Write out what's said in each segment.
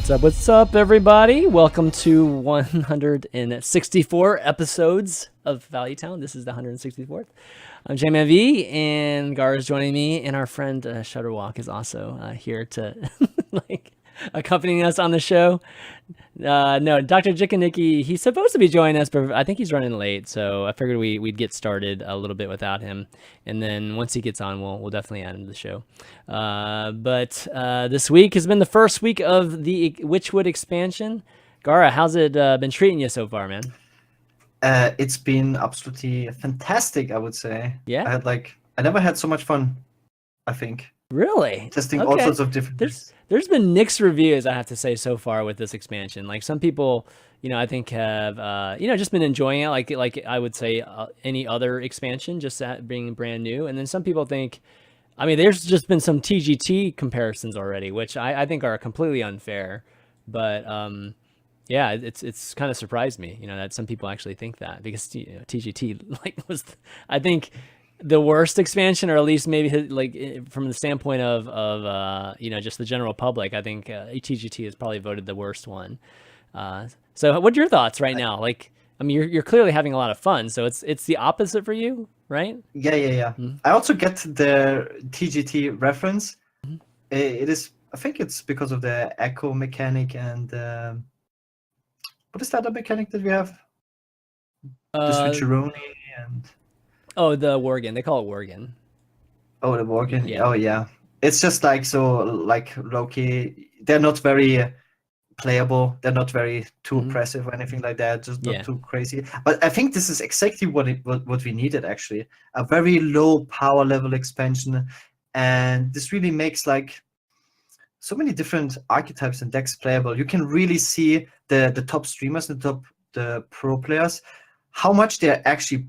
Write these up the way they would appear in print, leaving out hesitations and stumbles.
What's up, everybody? Welcome to 164 episodes of Value Town. This is the 164th. I'm ChanManV, and Gaara is joining me, and our friend Shutterwalk is also here to accompanying us on the show. No, DrJikininki, he's supposed to be joining us, but I think he's running late, so I figured we'd get started a little bit without him, and then once he gets on, we'll definitely add him to the show. But this week has been the first week of the Witchwood expansion. Gaara, how's it been treating you so far, man? It's been absolutely fantastic, I would say. Yeah? I never had so much fun, I think. Really? Testing all sorts of different things. There's been mixed reviews, I have to say, so far with this expansion. Like, some people, I think have, just been enjoying it, like I would say any other expansion, just being brand new. And then some people think, there's just been some TGT comparisons already, which I think are completely unfair. But yeah, it's kind of surprised me, that some people actually think that, because TGT was, I think, the worst expansion, or at least maybe from the standpoint of just the general public. I think TGT is probably voted the worst one. So what are your thoughts right now? You're clearly having a lot of fun, so it's the opposite for you, right? Yeah. Mm-hmm. I also get the TGT reference. Mm-hmm. It is, I think it's because of the echo mechanic and what is the other mechanic that we have? The switcheroni and... Oh, the Worgen. They call it Worgen. Oh, the Worgen. Yeah. Oh, yeah. It's just Loki. They're not very playable. They're not very too oppressive or anything like that. Just not too crazy. But I think this is exactly what we needed, actually. A very low power level expansion, and this really makes so many different archetypes and decks playable. You can really see the top streamers and the pro players, how much they're actually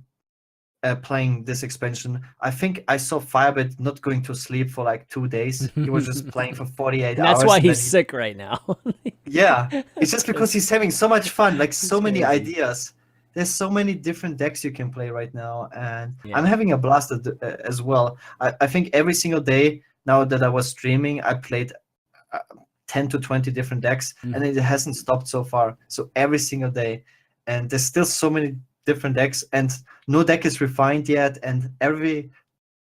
playing this expansion. I think I saw Firebird not going to sleep for 2 days. He was just playing for 48 hours. That's why he's sick right now. Yeah, it's just because he's having so much fun, so many ideas. There's so many different decks you can play right now, and I'm having a blast as well. I think every single day now that I was streaming, I played 10 to 20 different decks, and it hasn't stopped so far. So every single day, and there's still so many different decks, and no deck is refined yet, and every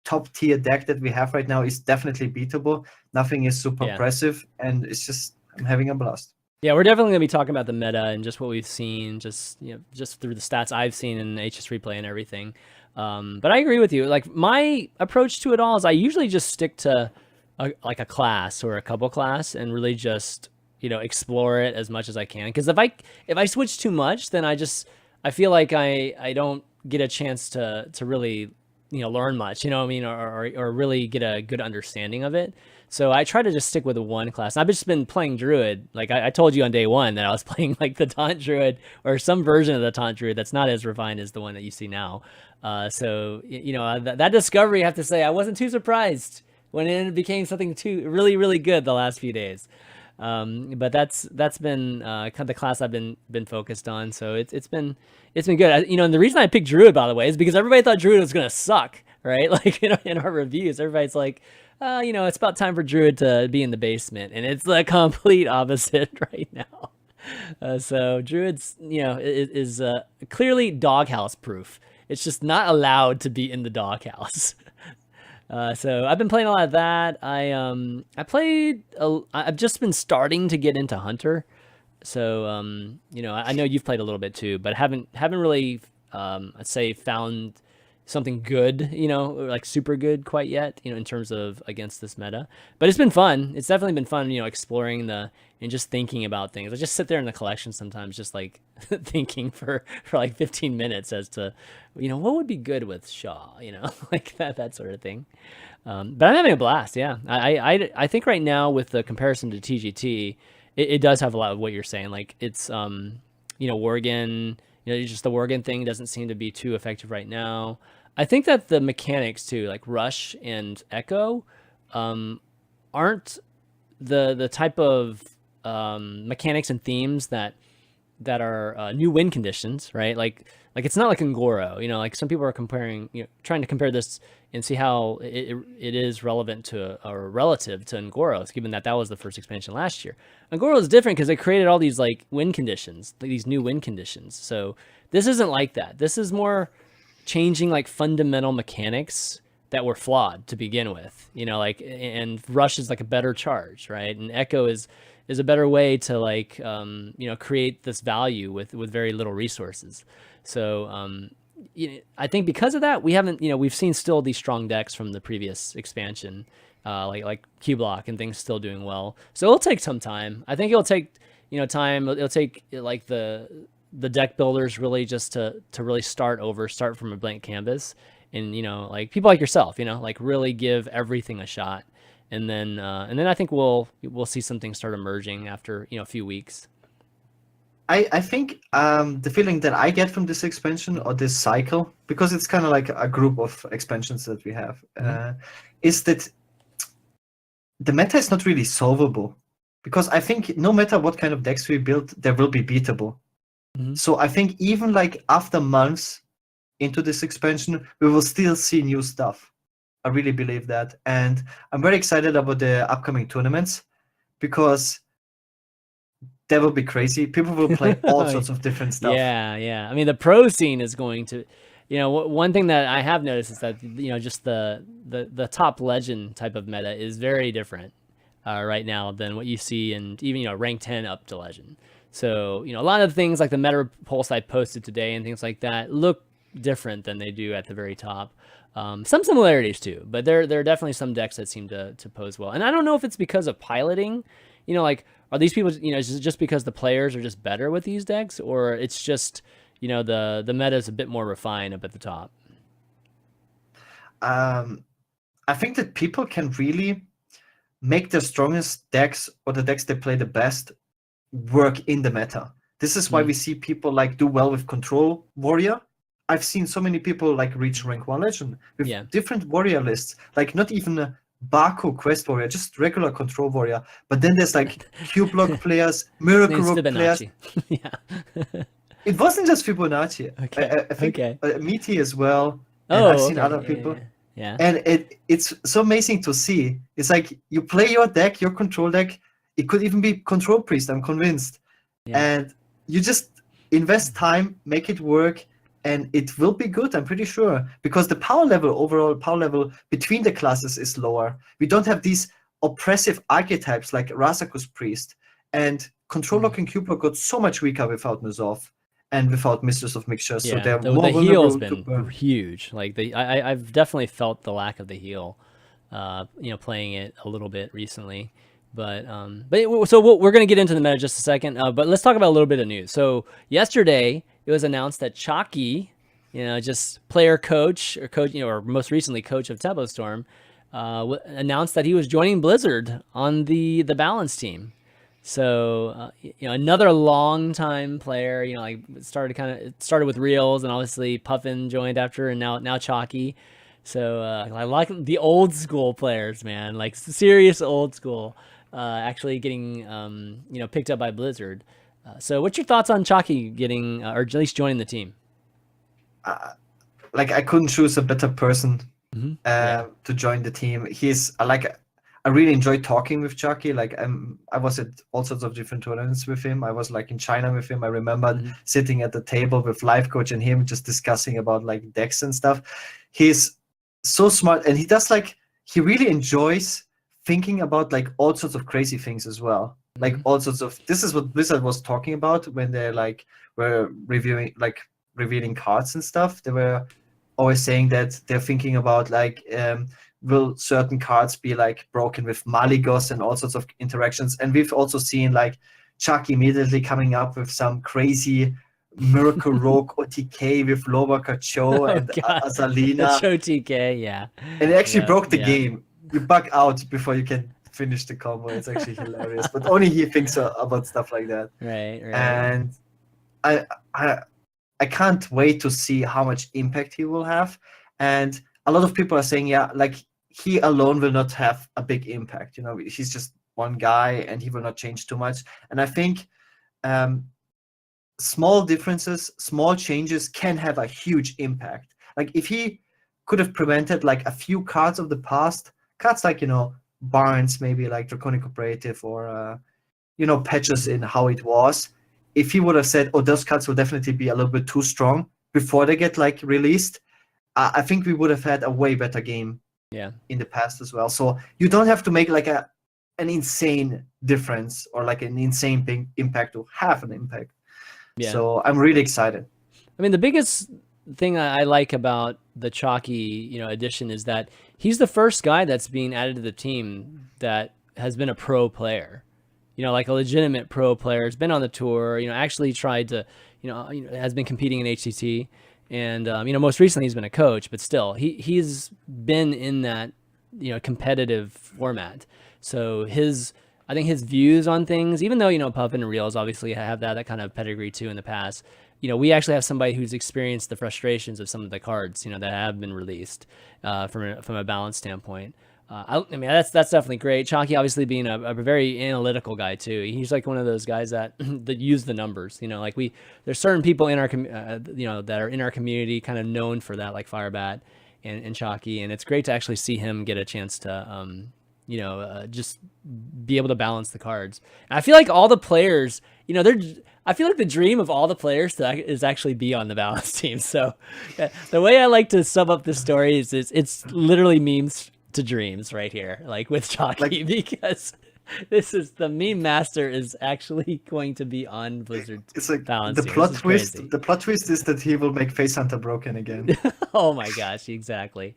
top tier deck that we have right now is definitely beatable. Nothing is super impressive, and it's just, I'm having a blast. Yeah, we're definitely gonna be talking about the meta and just what we've seen, just through the stats I've seen in HS replay and everything. But I agree with you. My approach to it all is I usually just stick to a class or a couple class and really just explore it as much as I can. Because if I switch too much, then I feel like I don't get a chance to really learn much, or really get a good understanding of it. So I try to just stick with the one class. I've just been playing Druid. I told you on day one that I was playing the Taunt Druid, or some version of the Taunt Druid that's not as refined as the one that you see now. So that discovery, I have to say, I wasn't too surprised when it became something really, really good the last few days. But that's been kind of the class I've been focused on. So it's been good. And the reason I picked Druid, by the way, is because everybody thought Druid was gonna suck, right? In our reviews, everybody's like, it's about time for Druid to be in the basement, and it's the complete opposite right now. So Druid's is clearly doghouse proof. It's just not allowed to be in the doghouse. So I've been playing a lot of that. I've just been starting to get into Hunter. So, I know you've played a little bit too, but haven't really, I'd say, found something good, super good quite yet, in terms of against this meta. But it's been fun. It's definitely been fun, exploring and just thinking about things. I just sit there in the collection sometimes, just thinking for 15 minutes as to, what would be good with Shaw, that sort of thing. But I'm having a blast. Yeah. I think right now with the comparison to TGT, it does have a lot of what you're saying. It's, Worgen, just the Worgen thing doesn't seem to be too effective right now. I think that the mechanics too, like Rush and Echo, aren't the type of mechanics and themes that that are new win conditions, right? Like it's not like Ngoro, you know, like some people are comparing, you know, trying to compare this and see how it is relevant to or relative to Ngoro, given that that was the first expansion last year. Ngoro is different because they created all these like win conditions, like these new win conditions. So this isn't like that. This is more changing like fundamental mechanics that were flawed to begin with, you know, like, and Rush is like a better charge, right? And Echo is a better way to like, you know, create this value with very little resources. So, you know, I think because of that, we haven't, you know, we've seen still these strong decks from the previous expansion, like Q Block and things still doing well. So it'll take some time. I think it'll take, you know, time. It'll take like the deck builders really just to really start from a blank canvas. And, you know, like people like yourself, you know, like really give everything a shot. And then I think we'll see some things start emerging after, you know, a few weeks. I think the feeling that I get from this expansion or this cycle, because it's kind of like a group of expansions that we have, is that the meta is not really solvable. Because I think no matter what kind of decks we build, there will be beatable. So I think even like after months into this expansion, we will still see new stuff. I really believe that. And I'm very excited about the upcoming tournaments because they will be crazy. People will play all sorts of different stuff. Yeah. I mean, the pro scene is going to, you know, one thing that I have noticed is that, you know, just the top legend type of meta is very different right now than what you see in even, you know, rank 10 up to legend. So, you know, a lot of things like the meta pulse I posted today and things like that look different than they do at the very top. Some similarities too, but there are definitely some decks that seem to pose well. And I don't know if it's because of piloting, you know, like, are these people, you know, is it just because the players are just better with these decks, or it's just, you know, the meta is a bit more refined up at the top? I think that people can really make their strongest decks or the decks they play the best work in the meta. This is why we see people like do well with Control Warrior. I've seen so many people like reach rank 1 legend with different warrior lists, like not even a Baku Quest Warrior, just regular Control Warrior. But then there's like Q Block players, Miracle Rook players. It wasn't just Fibonacci. I think Meaty as well. And I've seen other people. Yeah. And it's so amazing to see. It's like you play your deck, your control deck. It could even be Control Priest, I'm convinced. And you just invest time, make it work, and it will be good, I'm pretty sure. Because the overall power level between the classes is lower. We don't have these oppressive archetypes like Rasaku's Priest. And Control Lock and Q-Block got so much weaker without Nuzov and without Mistress of Mixtures. So they're more the heal's been huge. Like I've definitely felt the lack of the heal, you know, playing it a little bit recently. But so we're going to get into the meta in just a second. But let's talk about a little bit of news. So yesterday it was announced that Chakki, you know, just player coach, you know, or most recently coach of Tempo Storm, announced that he was joining Blizzard on the balance team. So you know, another long-time player. You know, like it started with Reels, and obviously Puffin joined after, and now Chakki. So I like the old school players, man, like serious old school, actually getting you know, picked up by Blizzard. So what's your thoughts on Chakki getting, or at least joining the team? Like I couldn't choose a better person to join the team. I really enjoyed talking with Chakki. Like I was at all sorts of different tournaments with him. I was like in China with him. I remember sitting at the table with Life Coach and him just discussing about like decks and stuff. He's so smart, and he really enjoys thinking about like all sorts of crazy things as well. Like all sorts of, this is what Blizzard was talking about when they like were revealing cards and stuff. They were always saying that they're thinking about like will certain cards be like broken with Maligos and all sorts of interactions. And we've also seen like Chakki immediately coming up with some crazy Miracle Rogue OTK with Lobaka Cho and Azalina. Cho TK, yeah. And it actually broke the game. You bug out before you can finish the combo. It's actually hilarious. But only he thinks about stuff like that. Right. And I can't wait to see how much impact he will have. And a lot of people are saying, like he alone will not have a big impact. You know, he's just one guy and he will not change too much. And I think small differences, small changes can have a huge impact. Like if he could have prevented like a few cards of the past, cards like, Barnes, maybe like Draconic Operative, or patches in how it was. If he would have said, oh, those cards will definitely be a little bit too strong before they get like released, I think we would have had a way better game in the past as well. So you don't have to make like an insane difference or like an insane big impact to have an impact. Yeah. So I'm really excited. I mean, the biggest thing I like about the Chakki, addition is that he's the first guy that's being added to the team that has been a pro player. Like a legitimate pro player, has been on the tour, actually tried to, has been competing in HCT. And, most recently he's been a coach, but still he's been in that, competitive format. So I think his views on things, even though, Puff and Reels obviously have that kind of pedigree too in the past, we actually have somebody who's experienced the frustrations of some of the cards, that have been released from a balance standpoint. I mean, that's definitely great. Chakki obviously being a very analytical guy too. He's like one of those guys that that use the numbers. Like there's certain people in our that are in our community kind of known for that, like Firebat and Chakki, and it's great to actually see him get a chance to just be able to balance the cards. And I feel like all the players, I feel like the dream of all the players is actually be on the balance team. So the way I like to sum up this story is it's literally memes to dreams right here, like with Chakki, because this is the meme master is actually going to be on Blizzard. It's like balance the team. plot twist. The plot twist is that he will make Face Hunter broken again. Oh my gosh, exactly.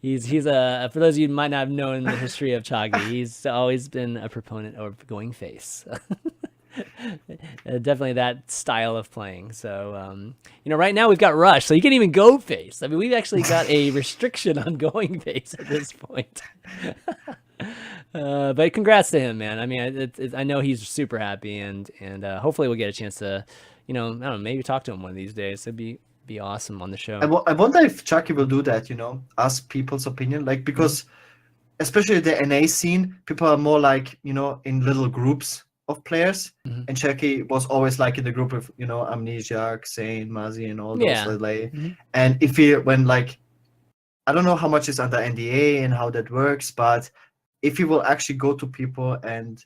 He's for those of you who might not have known the history of Chakki, he's always been a proponent of going face. Definitely that style of playing. So, right now we've got Rush, so you can't even go face. I mean, we've actually got a restriction on going face at this point. But congrats to him, man. I mean, I know he's super happy, and hopefully we'll get a chance to, I don't know, maybe talk to him one of these days. It'd be awesome on the show. I wonder if Chakki will do that, ask people's opinion, like, because especially the NA scene, people are more like, in little groups of players, and Chakki was always like in the group of, Amnesiac, Sane, Mazi, and all those. And if he, when like, I don't know how much is under NDA and how that works, but if he will actually go to people and,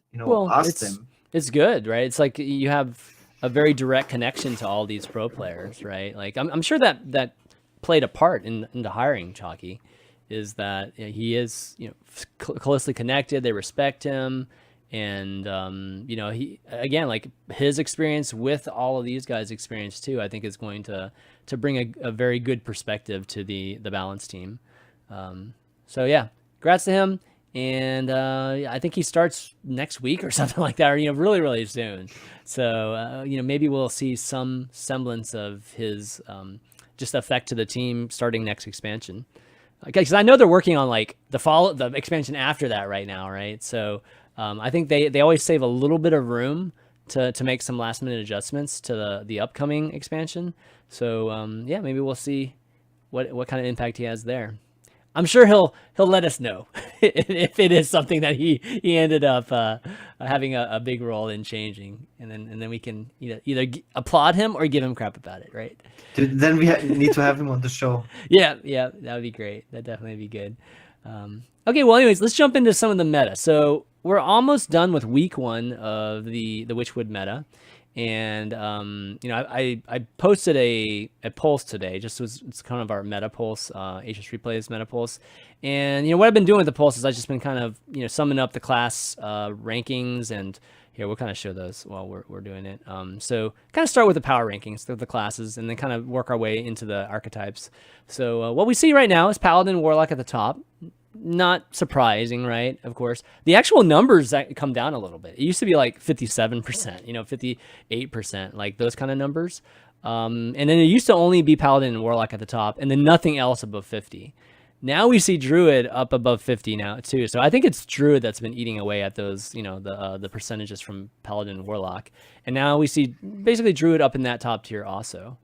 ask them. It's good, right? It's like you have a very direct connection to all these pro players, right? Like I'm sure that played a part into hiring Chakki, is that he is closely connected. They respect him, and he again, like his experience with all of these guys' experience too, I think is going to bring a very good perspective to the balance team. So yeah, congrats to him. And I think he starts next week or something like that, or really, really soon. So maybe we'll see some semblance of his just effect to the team starting next expansion. Because I know they're working on like the expansion after that right now, right? So I think they always save a little bit of room to make some last minute adjustments to the upcoming expansion. So maybe we'll see what kind of impact he has there. I'm sure he'll let us know if it is something that he ended up having a big role in changing, and then we can either applaud him or give him crap about it, right? Then we need to have him on the show. Yeah, that would be great. That'd definitely be good. Okay, well, anyways, let's jump into some of the meta. So we're almost done with week 1 of the Witchwood Meta. And I posted a pulse today. It's kind of our meta pulse, HS Replays meta pulse. And what I've been doing with the pulse is I've just been kind of summing up the class rankings, and here we'll kind of show those while we're doing it. So kind of start with the power rankings, the classes, and then kind of work our way into the archetypes. So what we see right now is Paladin, Warlock at the top. Not surprising, right? Of course, the actual numbers that come down a little bit. It used to be like 57%, 58%, like those kind of numbers. And then it used to only be Paladin and Warlock at the top, and then nothing else above 50. Now we see Druid up above 50 now too. So I think it's Druid that's been eating away at those, the percentages from Paladin and Warlock. And now we see basically Druid up in that top tier also.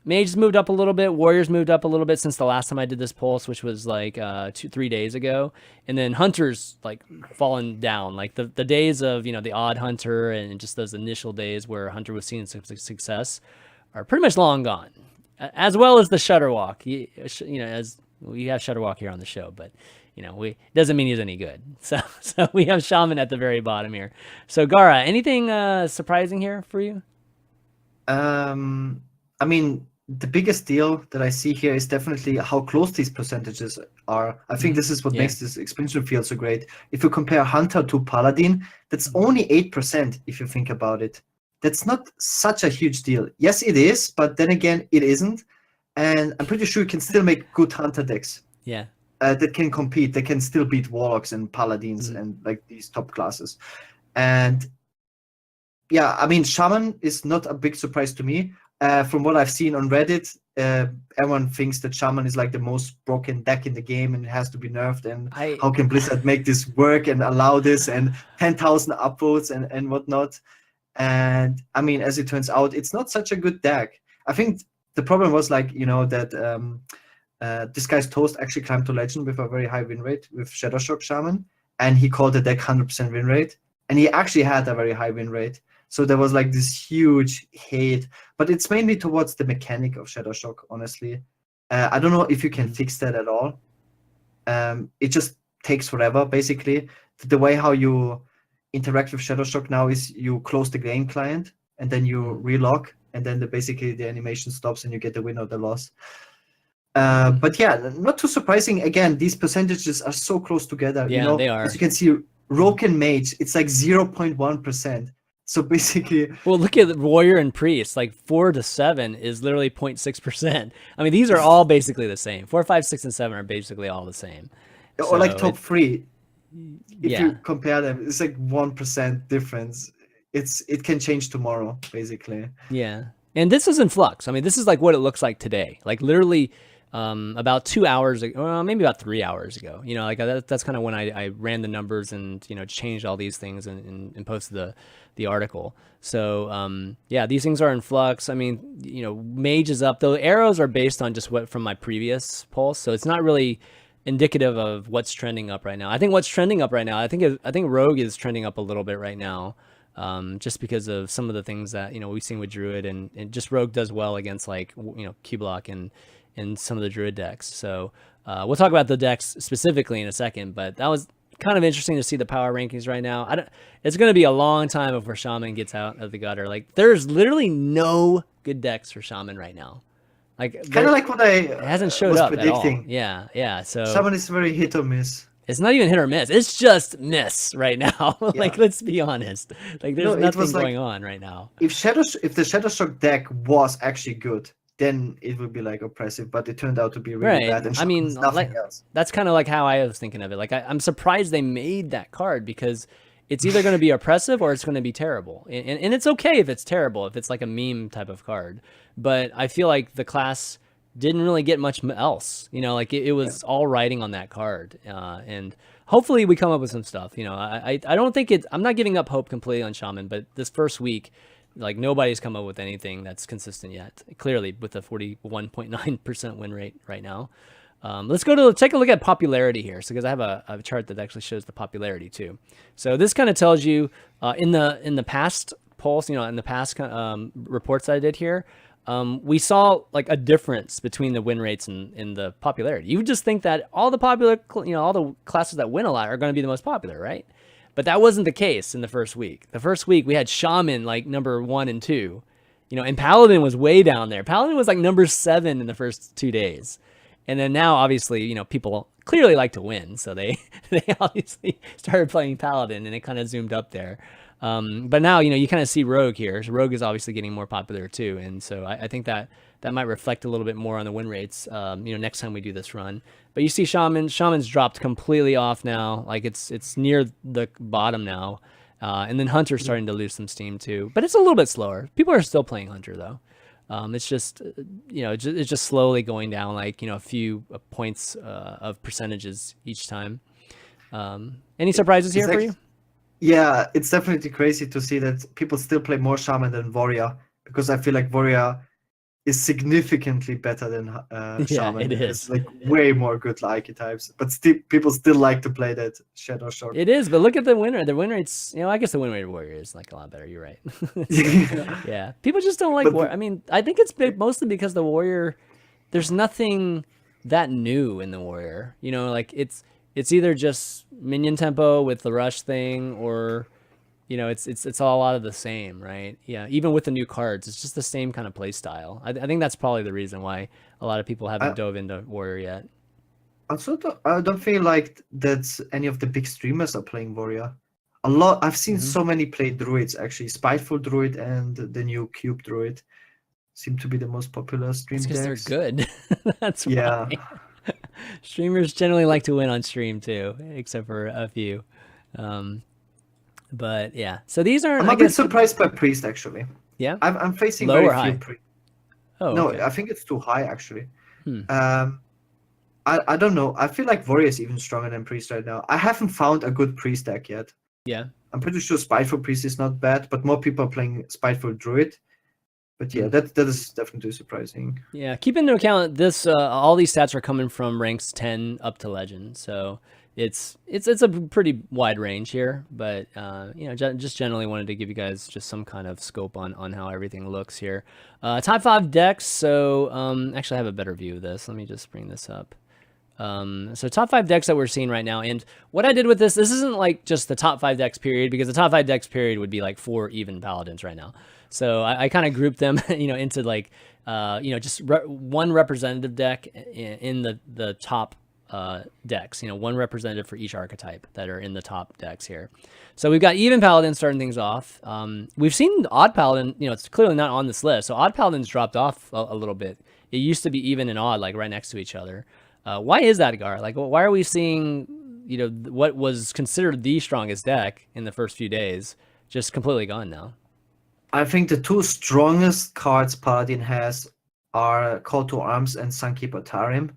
Mages moved up a little bit. Warriors moved up a little bit since the last time I did this pulse, which was like 2-3 days ago. And then Hunters like fallen down. Like the days of, you know, the odd Hunter and just those initial days where Hunter was seeing success are pretty much long gone. As well as the Shutterwalk. You know, as we have Shutterwalk here on the show, but you know, doesn't mean he's any good. So we have Shaman at the very bottom here. So Gaara, anything surprising here for you? I mean, the biggest deal that I see here is definitely how close these percentages are. I think this is what makes this expansion feel so great. If you compare Hunter to Paladin, that's only 8% if you think about it. That's not such a huge deal. Yes, it is, but then again, it isn't. And I'm pretty sure you can still make good Hunter decks. Yeah. That can compete. They can still beat Warlocks and Paladins and like these top classes. And yeah, I mean, Shaman is not a big surprise to me. From what I've seen on Reddit, everyone thinks that Shaman is like the most broken deck in the game and it has to be nerfed. And how can Blizzard make this work and allow this and 10,000 upvotes and whatnot? And I mean, as it turns out, it's not such a good deck. I think the problem was like, you know, that this guy's Toast actually climbed to Legend with a very high win rate with Shadowshock Shaman. And he called the deck 100% win rate. And he actually had a very high win rate. So there was like this huge hate, but it's mainly towards the mechanic of Shadowshock, honestly. I don't know if you can fix that at all. It just takes forever, basically. The way how you interact with Shadowshock now is you close the game client and then you relock and then basically the animation stops and you get the win or the loss. But yeah, not too surprising. Again, these percentages are so close together. Yeah, you know, they are. as you can see, Rogue and Mage, it's like 0.1%. So basically, well, look at Warrior and Priest. Like 4 to 7 is literally 0.6%. I mean, these are all basically the same. 4, 5, 6, and 7 are basically all the same. Or so like top 3. If you compare them, it's like 1% difference. It can change tomorrow, basically. Yeah, and this is in flux. I mean, this is like what it looks like today. Like literally, about 2 hours ago, well, maybe about 3 hours ago. You know, like that's kind of when I ran the numbers and, you know, changed all these things and posted the article. So yeah, these things are in flux. I mean, you know, Mage is up. The arrows are based on just what from my previous pulse, so it's not really indicative of what's trending up right now. I think what's trending up right now, I think Rogue is trending up a little bit right now, just because of some of the things that, you know, we've seen with Druid and just Rogue does well against like, you know, Q-Block and some of the Druid decks. So we'll talk about the decks specifically in a second, but that was kind of interesting to see the power rankings right now. It's going to be a long time before Shaman gets out of the gutter. Like there's literally no good decks for Shaman right now. Like kind of like what I hasn't showed up predicting. At all. Yeah. So Shaman is very hit or miss. It's not even hit or miss. It's just miss right now. Like let's be honest. Like there's nothing going on right now. If the Shadowshock deck was actually good, then it would be like oppressive, but it turned out to be really bad. And I mean, nothing else. That's kind of like how I was thinking of it. Like I'm surprised they made that card because it's either going to be oppressive or it's going to be terrible. And it's okay if it's terrible, if it's like a meme type of card. But I feel like the class didn't really get much else. You know, like it was all riding on that card. And hopefully we come up with some stuff. You know, I don't think I'm not giving up hope completely on Shaman, but this first week, like nobody's come up with anything that's consistent yet. Clearly, with a 41.9% win rate right now. Let's take a look at popularity here. So, because I have a chart that actually shows the popularity too. So this kind of tells you in the past pulse, you know, in the past reports I did here, we saw like a difference between the win rates and the popularity. You would just think that all the all the classes that win a lot are going to be the most popular, right? But that wasn't the case in the first week. The first week we had Shaman like number 1 and 2, you know, and Paladin was way down there. Paladin was like number 7 in the first 2 days. And then now obviously, you know, people clearly like to win. So they obviously started playing Paladin and it kind of zoomed up there. But now, you know, you kind of see Rogue here. So Rogue is obviously getting more popular too. And so I think that might reflect a little bit more on the win rates, you know, next time we do this run. But you see Shaman's dropped completely off now. Like it's near the bottom now. And then Hunter's starting to lose some steam too. But it's a little bit slower. People are still playing Hunter though. It's just, you know, it's just slowly going down, like, you know, a few points of percentages each time. Any surprises here for you? Yeah, it's definitely crazy to see that people still play more Shaman than Warrior, because I feel like Warrior is significantly better than Yeah, Shaman. it It's is. like way more good archetypes, but still people still like to play that Shadow Shock. It is, but look at the win rate. The win rate's, I guess the win rate of Warrior is like a lot better. You're right. Yeah, people just don't like But Warrior. I mean, I think it's mostly because the Warrior, there's nothing that new in the Warrior. Like it's either just minion tempo with the rush thing, or it's all a lot of the same, right? Yeah, even with the new cards, it's just the same kind of play style. I think that's probably the reason why a lot of people haven't dove into Warrior yet. I don't feel like that any of the big streamers are playing Warrior. A lot. I've seen so many play Druids actually. Spiteful Druid and the new Cube Druid seem to be the most popular stream It's because they're decks. good. That's Yeah. why. Streamers generally like to win on stream too, except for a few. But yeah, so these aren't. I'm a bit surprised by Priest actually. Yeah. I'm facing Low or very high? few Priest. Oh, No, okay. I think it's too high actually. Hmm. I don't know. I feel like Warrior is even stronger than Priest right now. I haven't found a good Priest deck yet. Yeah. I'm pretty sure Spiteful Priest is not bad, but more people are playing Spiteful Druid. But yeah, that is definitely surprising. Yeah, keep into account this. All these stats are coming from ranks 10 up to Legend, so it's a pretty wide range here. But just generally wanted to give you guys just some kind of scope on how everything looks here. Top 5 decks. So actually, I have a better view of this. Let me just bring this up. So top 5 decks that we're seeing right now, and what I did with this isn't like just the top 5 decks period, because the top 5 decks period would be like 4 even paladins right now. So I kind of grouped them, into like, just one representative deck in the top decks. One representative for each archetype that are in the top decks here. So we've got even paladin starting things off. We've seen odd paladin. It's clearly not on this list. So odd paladins dropped off a little bit. It used to be even and odd, like right next to each other. Why is that, Gaara? Like, why are we seeing, what was considered the strongest deck in the first few days just completely gone now? I think the 2 strongest cards Paladin has are Call to Arms and Sunkeeper Tarim.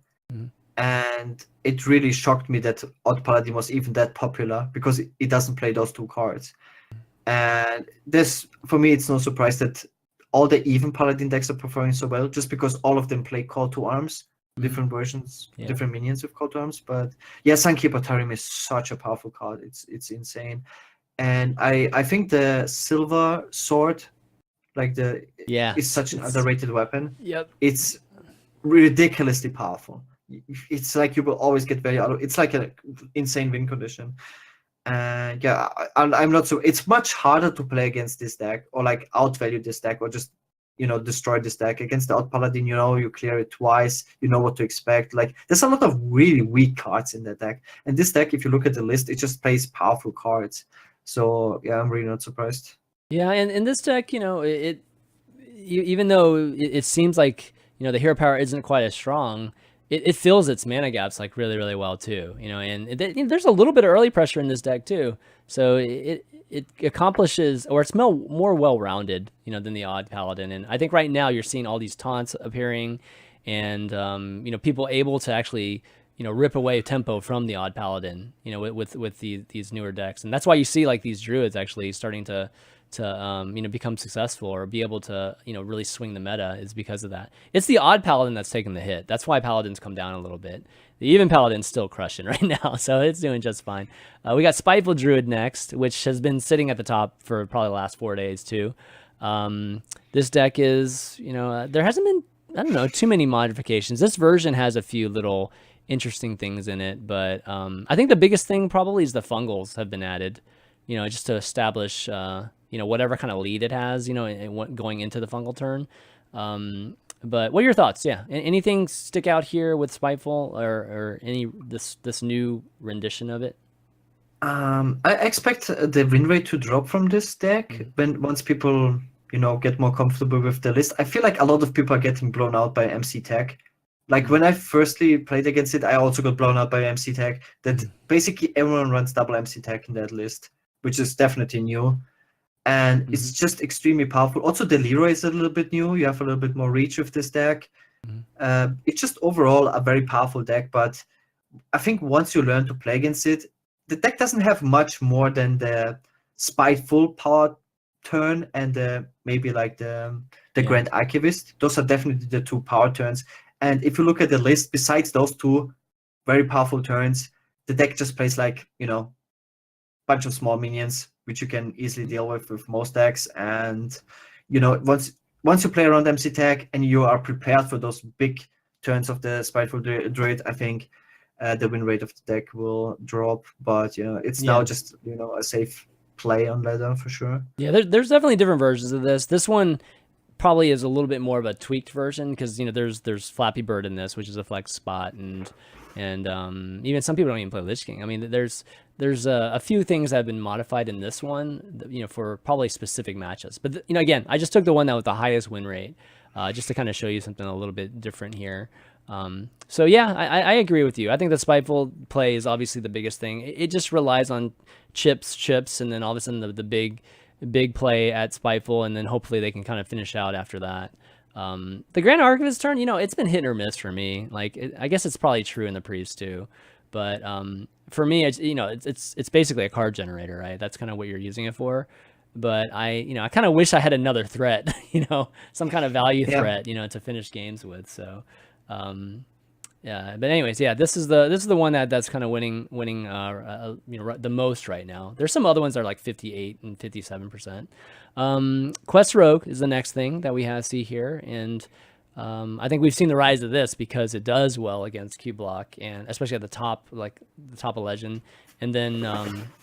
And it really shocked me that Odd Paladin was even that popular, because it doesn't play those 2 cards. And this, for me, it's no surprise that all the even Paladin decks are performing so well, just because all of them play Call to Arms. Different versions, different minions with Call to Arms. But yeah, Sunkeeper Tarim is such a powerful card. It's insane. And I think the Silver Sword, like is such an underrated weapon. Yep. It's ridiculously powerful. It's like you will always get very out. It's like an insane win condition. And yeah, I'm not so. It's much harder to play against this deck, or like outvalue this deck, or just destroy this deck. Against the Odd Paladin, you clear it twice, you know what to expect. Like, there's a lot of really weak cards in that deck. And this deck, if you look at the list, it just plays powerful cards. So yeah, I'm really not surprised. Yeah, and in this deck, even though it seems like, the hero power isn't quite as strong, it fills its mana gaps like really, really well too. And there's a little bit of early pressure in this deck too. So it accomplishes, or it's more well-rounded, than the Odd Paladin. And I think right now you're seeing all these taunts appearing, and people able to actually rip away tempo from the Odd Paladin, with these newer decks. And that's why you see like these druids actually starting to become successful, or be able to really swing the meta, is because of that. It's the Odd Paladin that's taking the hit. That's why paladins come down a little bit. The even paladin's still crushing right now, so it's doing just fine. We got Spiteful Druid next, which has been sitting at the top for probably the last 4 days too. This deck is, there hasn't been, I don't know, too many modifications. This version has a few little interesting things in it, but I think the biggest thing probably is the fungals have been added, just to establish whatever kind of lead it has, going into the fungal turn. But what are your thoughts? Yeah, anything stick out here with Spiteful, or any this new rendition of it? I expect the win rate to drop from this deck once people get more comfortable with the list. I feel like a lot of people are getting blown out by MC Tech. Like, when I firstly played against it, I also got blown out by MC Tech. That basically everyone runs double MC Tech in that list, which is definitely new. And it's just extremely powerful. Also, the Leroy is a little bit new. You have a little bit more reach with this deck. It's just overall a very powerful deck. But I think once you learn to play against it, the deck doesn't have much more than the Spiteful power turn and maybe like the the Yeah. Grand Archivist. Those are definitely the 2 power turns. And if you look at the list, besides those 2 very powerful turns, the deck just plays like, bunch of small minions, which you can easily deal with most decks. And once you play around MC Tech and you are prepared for those big turns of the Spiteful Druid, I think the win rate of the deck will drop. But it's now just a safe play on ladder for sure. Yeah, there's definitely different versions of this. This one probably is a little bit more of a tweaked version because there's Flappy Bird in this, which is a flex spot, and even some people don't even play Lich King. I mean, there's a few things that have been modified in this one, for probably specific matchups. But again, I just took the one that with the highest win rate, just to kind of show you something a little bit different here. So yeah, I agree with you. I think the Spiteful play is obviously the biggest thing. It just relies on chips, and then all of a sudden the big play at Spiteful, and then hopefully they can kind of finish out after that. The Grand Archivist turn, it's been hit or miss for me. Like, I guess it's probably true in the Priest too, but for me, it's basically a card generator, right? That's kind of what you're using it for. But I kind of wish I had another threat, some kind of value threat, to finish games with. So, yeah. But anyways, yeah, this is the one that's kind of winning, the most right now. There's some other ones that are like 58 and 57%. Quest Rogue is the next thing that we see here, and I think we've seen the rise of this because it does well against Q block, and especially at the top, like the top of Legend. And then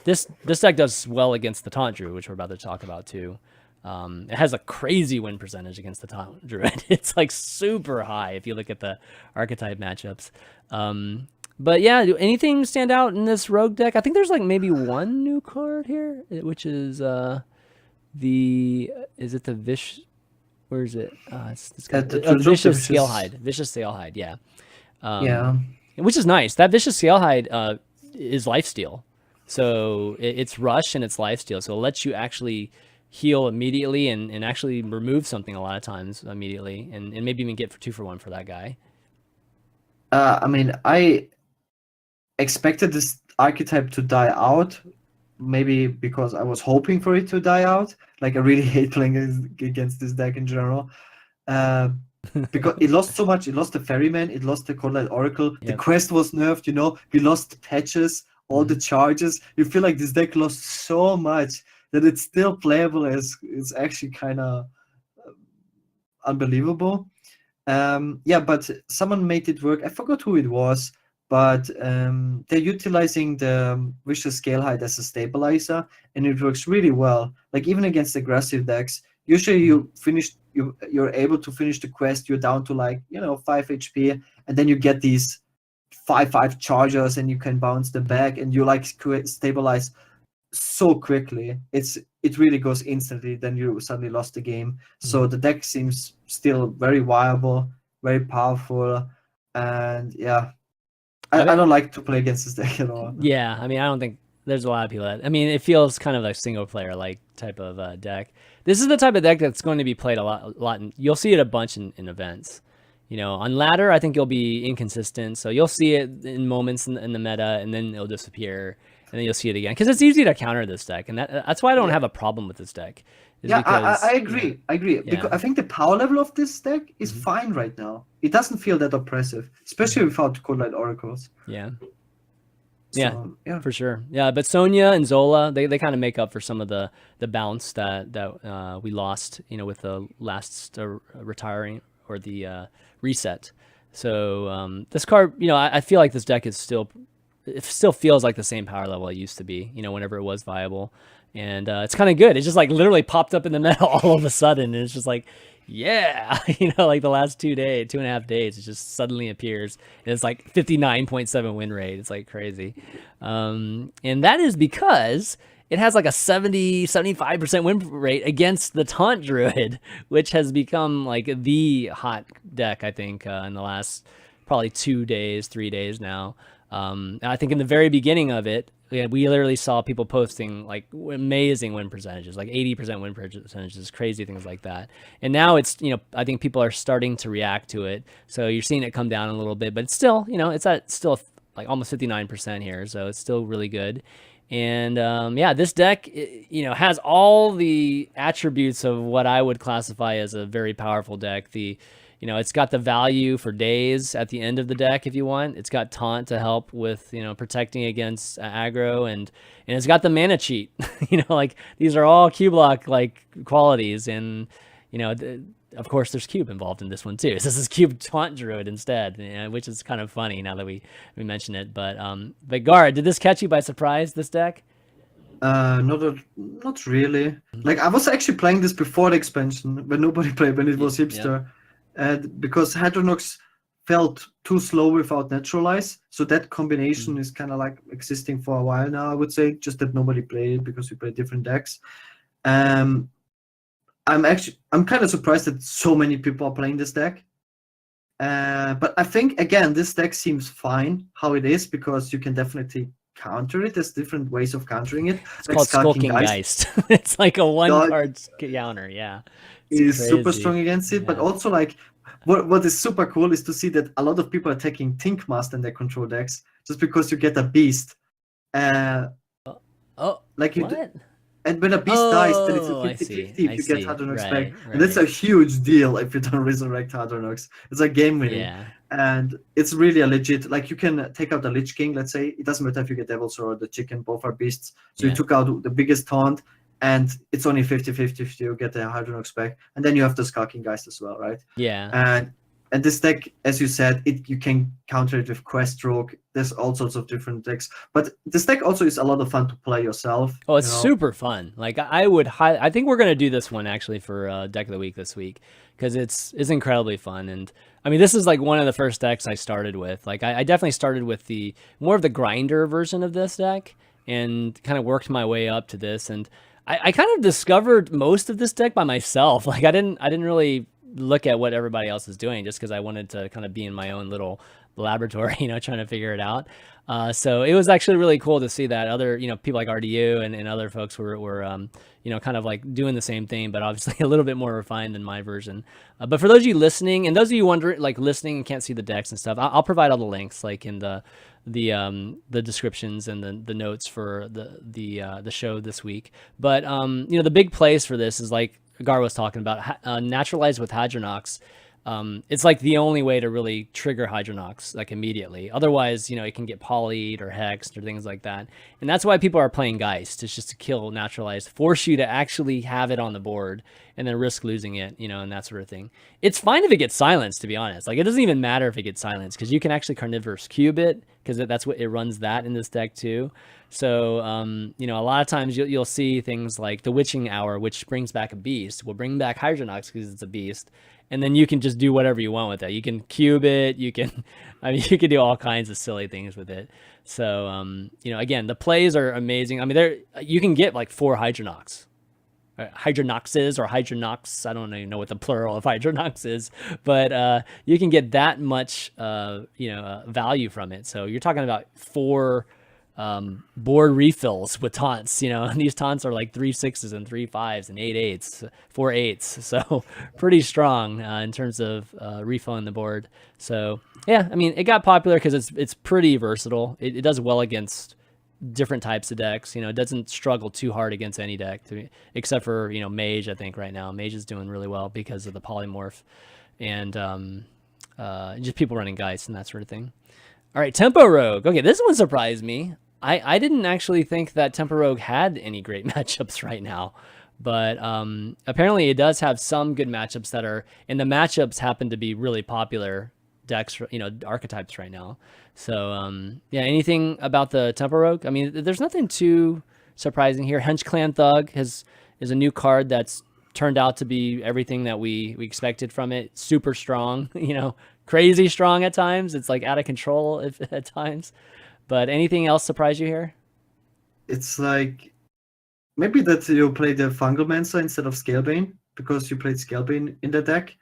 this deck does well against the Taunt Druid, which we're about to talk about too. It has a crazy win percentage against the Taunt Druid. It's like super high if you look at the archetype matchups. But yeah, do anything stand out in this Rogue deck? I think there's like maybe one new card here, which is is it the Vish? Where is it? It's Vicious Scalehide. Vicious Scalehide, yeah. Yeah. Which is nice. That Vicious Scalehide is lifesteal. So it's rush and it's lifesteal. So it lets you actually heal immediately and actually remove something a lot of times immediately, and maybe even get for 2-for-1 for that guy. I mean, I expected this archetype to die out, maybe because I was hoping for it to die out. Like, I really hate playing against this deck in general. Because it lost so much. It lost the Ferryman, it lost the Coldlight Oracle, the quest was nerfed, we lost patches, all the charges. You feel like this deck lost so much that it's still playable is actually kind of unbelievable. But someone made it work. I forgot who it was, but they're utilizing the Vicious Scalehide as a stabilizer, and it works really well. Like, even against aggressive decks, usually you're able to finish the quest, you're down to 5 HP, and then you get these 5/5 chargers, and you can bounce them back, and you stabilize so quickly. It really goes instantly, then you suddenly lost the game. So the deck seems still very viable, very powerful, and I don't like to play against this deck at all. Yeah, I mean, I don't think there's a lot of people that, I mean, it feels kind of like single player like type of deck. This is the type of deck that's going to be played a lot, and you'll see it a bunch in events. On ladder, I think you'll be inconsistent, so you'll see it in moments in the meta, and then it'll disappear, and then you'll see it again, because it's easy to counter this deck, and that's why I don't have a problem with this deck. I agree. Because I think the power level of this deck is fine right now. It doesn't feel that oppressive, especially without Coldlight Oracles. Yeah. So, yeah, for sure. Yeah, but Sonya and Zola, they kind of make up for some of the bounce that we lost, with the last retiring or the reset. So this card, I feel like this deck is still feels like the same power level it used to be, whenever it was viable. And it's kind of good. It just like literally popped up in the meta all of a sudden, and it's just like, like the last 2.5 days, it just suddenly appears, and it's like 59.7 win rate. It's like crazy. And that is because it has like a 75% win rate against the Taunt Druid, which has become like the hot deck, I think, in the last probably 3 days now. I think in the very beginning of it, we literally saw people posting like amazing win percentages, like 80% win percentages, crazy things like that. And now it's, I think people are starting to react to it. So you're seeing it come down a little bit, but it's still, it's at still like almost 59% here, so it's still really good. And yeah, this deck, has all the attributes of what I would classify as a very powerful deck. It's got the value for days at the end of the deck if you want. It's got taunt to help with, protecting against aggro, and it's got the mana cheat. Like these are all Q block like qualities, and of course there's cube involved in this one too. So this is cube taunt druid instead, which is kind of funny now that we mention it. But Gaara, did this catch you by surprise, this deck? Not really. Like I was actually playing this before the expansion when nobody played, when it was hipster. And because Hydronox felt too slow without Naturalize, so that combination is kind of like existing for a while now, I would say, just that nobody played it because we play different decks. I'm kind of surprised that so many people are playing this deck. But I think, again, this deck seems fine how it is, because you can definitely counter it. There's different ways of countering it. It's called Skulking Geist. It's like a one-card counter, yeah. Is super strong against it, but also like what is super cool is to see that a lot of people are taking Tinkmaster in their control decks just because you get a beast. And when a beast dies, then it's a 50-50 if you get Hydronox back. And that's a huge deal if you don't resurrect Hydronox. It's like game winning. Yeah. And it's really a legit, like you can take out the Lich King, let's say. It doesn't matter if you get Devils or the Chicken, both are beasts. So you took out the biggest taunt, and it's only 50-50 if you get the Hydronox back. And then you have the Skulking Geist as well, right? Yeah. And this deck, as you said, you can counter it with Quest Rogue. There's all sorts of different decks. But this deck also is a lot of fun to play yourself. Oh, it's super fun. Like I think we're going to do this one actually for Deck of the Week this week, because it's incredibly fun. And I mean, this is like one of the first decks I started with. Like I definitely started with the more of the grinder version of this deck and kind of worked my way up to this. And I kind of discovered most of this deck by myself. Like I didn't really look at what everybody else is doing, just because I wanted to kind of be in my own little laboratory, trying to figure it out. So it was actually really cool to see that other, people like RDU and other folks were kind of like doing the same thing, but obviously a little bit more refined than my version. But for those of you listening, and those of you wondering, like listening and can't see the decks and stuff, I'll provide all the links, like in the descriptions and the notes for the show this week. But the big place for this is, like Gaara was talking about, Naturalize with Hydronox. It's like the only way to really trigger Hydronox like immediately. Otherwise, it can get polyed or hexed or things like that. And that's why people are playing Geist. It's just to kill Naturalize, force you to actually have it on the board and then risk losing it, and that sort of thing. It's fine if it gets silenced, to be honest. Like it doesn't even matter if it gets silenced, because you can actually Carnivorous Cube it, because that's what it runs that in this deck too. So, a lot of times you'll see things like the Witching Hour, which brings back a beast, will bring back Hydronox because it's a beast. And then you can just do whatever you want with it. You can cube it. You can do all kinds of silly things with it. So, again, the plays are amazing. I mean, you can get like 4 Hydronox. Hydronoxes or Hydronox. I don't even know what the plural of Hydronox is, but you can get that much, value from it. So you're talking about 4 board refills with taunts, and these taunts are like 3 6s and 3 5s and 8 8s, 4 8s. So pretty strong in terms of refilling the board. So yeah, I mean, it got popular because it's pretty versatile. It does well against different types of decks. It doesn't struggle too hard against any deck, except for Mage. I think right now Mage is doing really well because of the polymorph and just people running Geist and that sort of thing. All right, Tempo Rogue. Okay, this one surprised me. I didn't actually think that Tempo Rogue had any great matchups right now, but apparently it does have some good matchups that are, and the matchups happen to be really popular decks, archetypes right now. So yeah, anything about the Tempo Rogue? I mean, there's nothing too surprising here. Hench Clan Thug is a new card that's turned out to be everything that we expected from it. Super strong, crazy strong at times. It's like out of control at times. But anything else surprise you here? It's like maybe that you play the Fungalmancer instead of Scalebane, because you played Scalebane in the deck.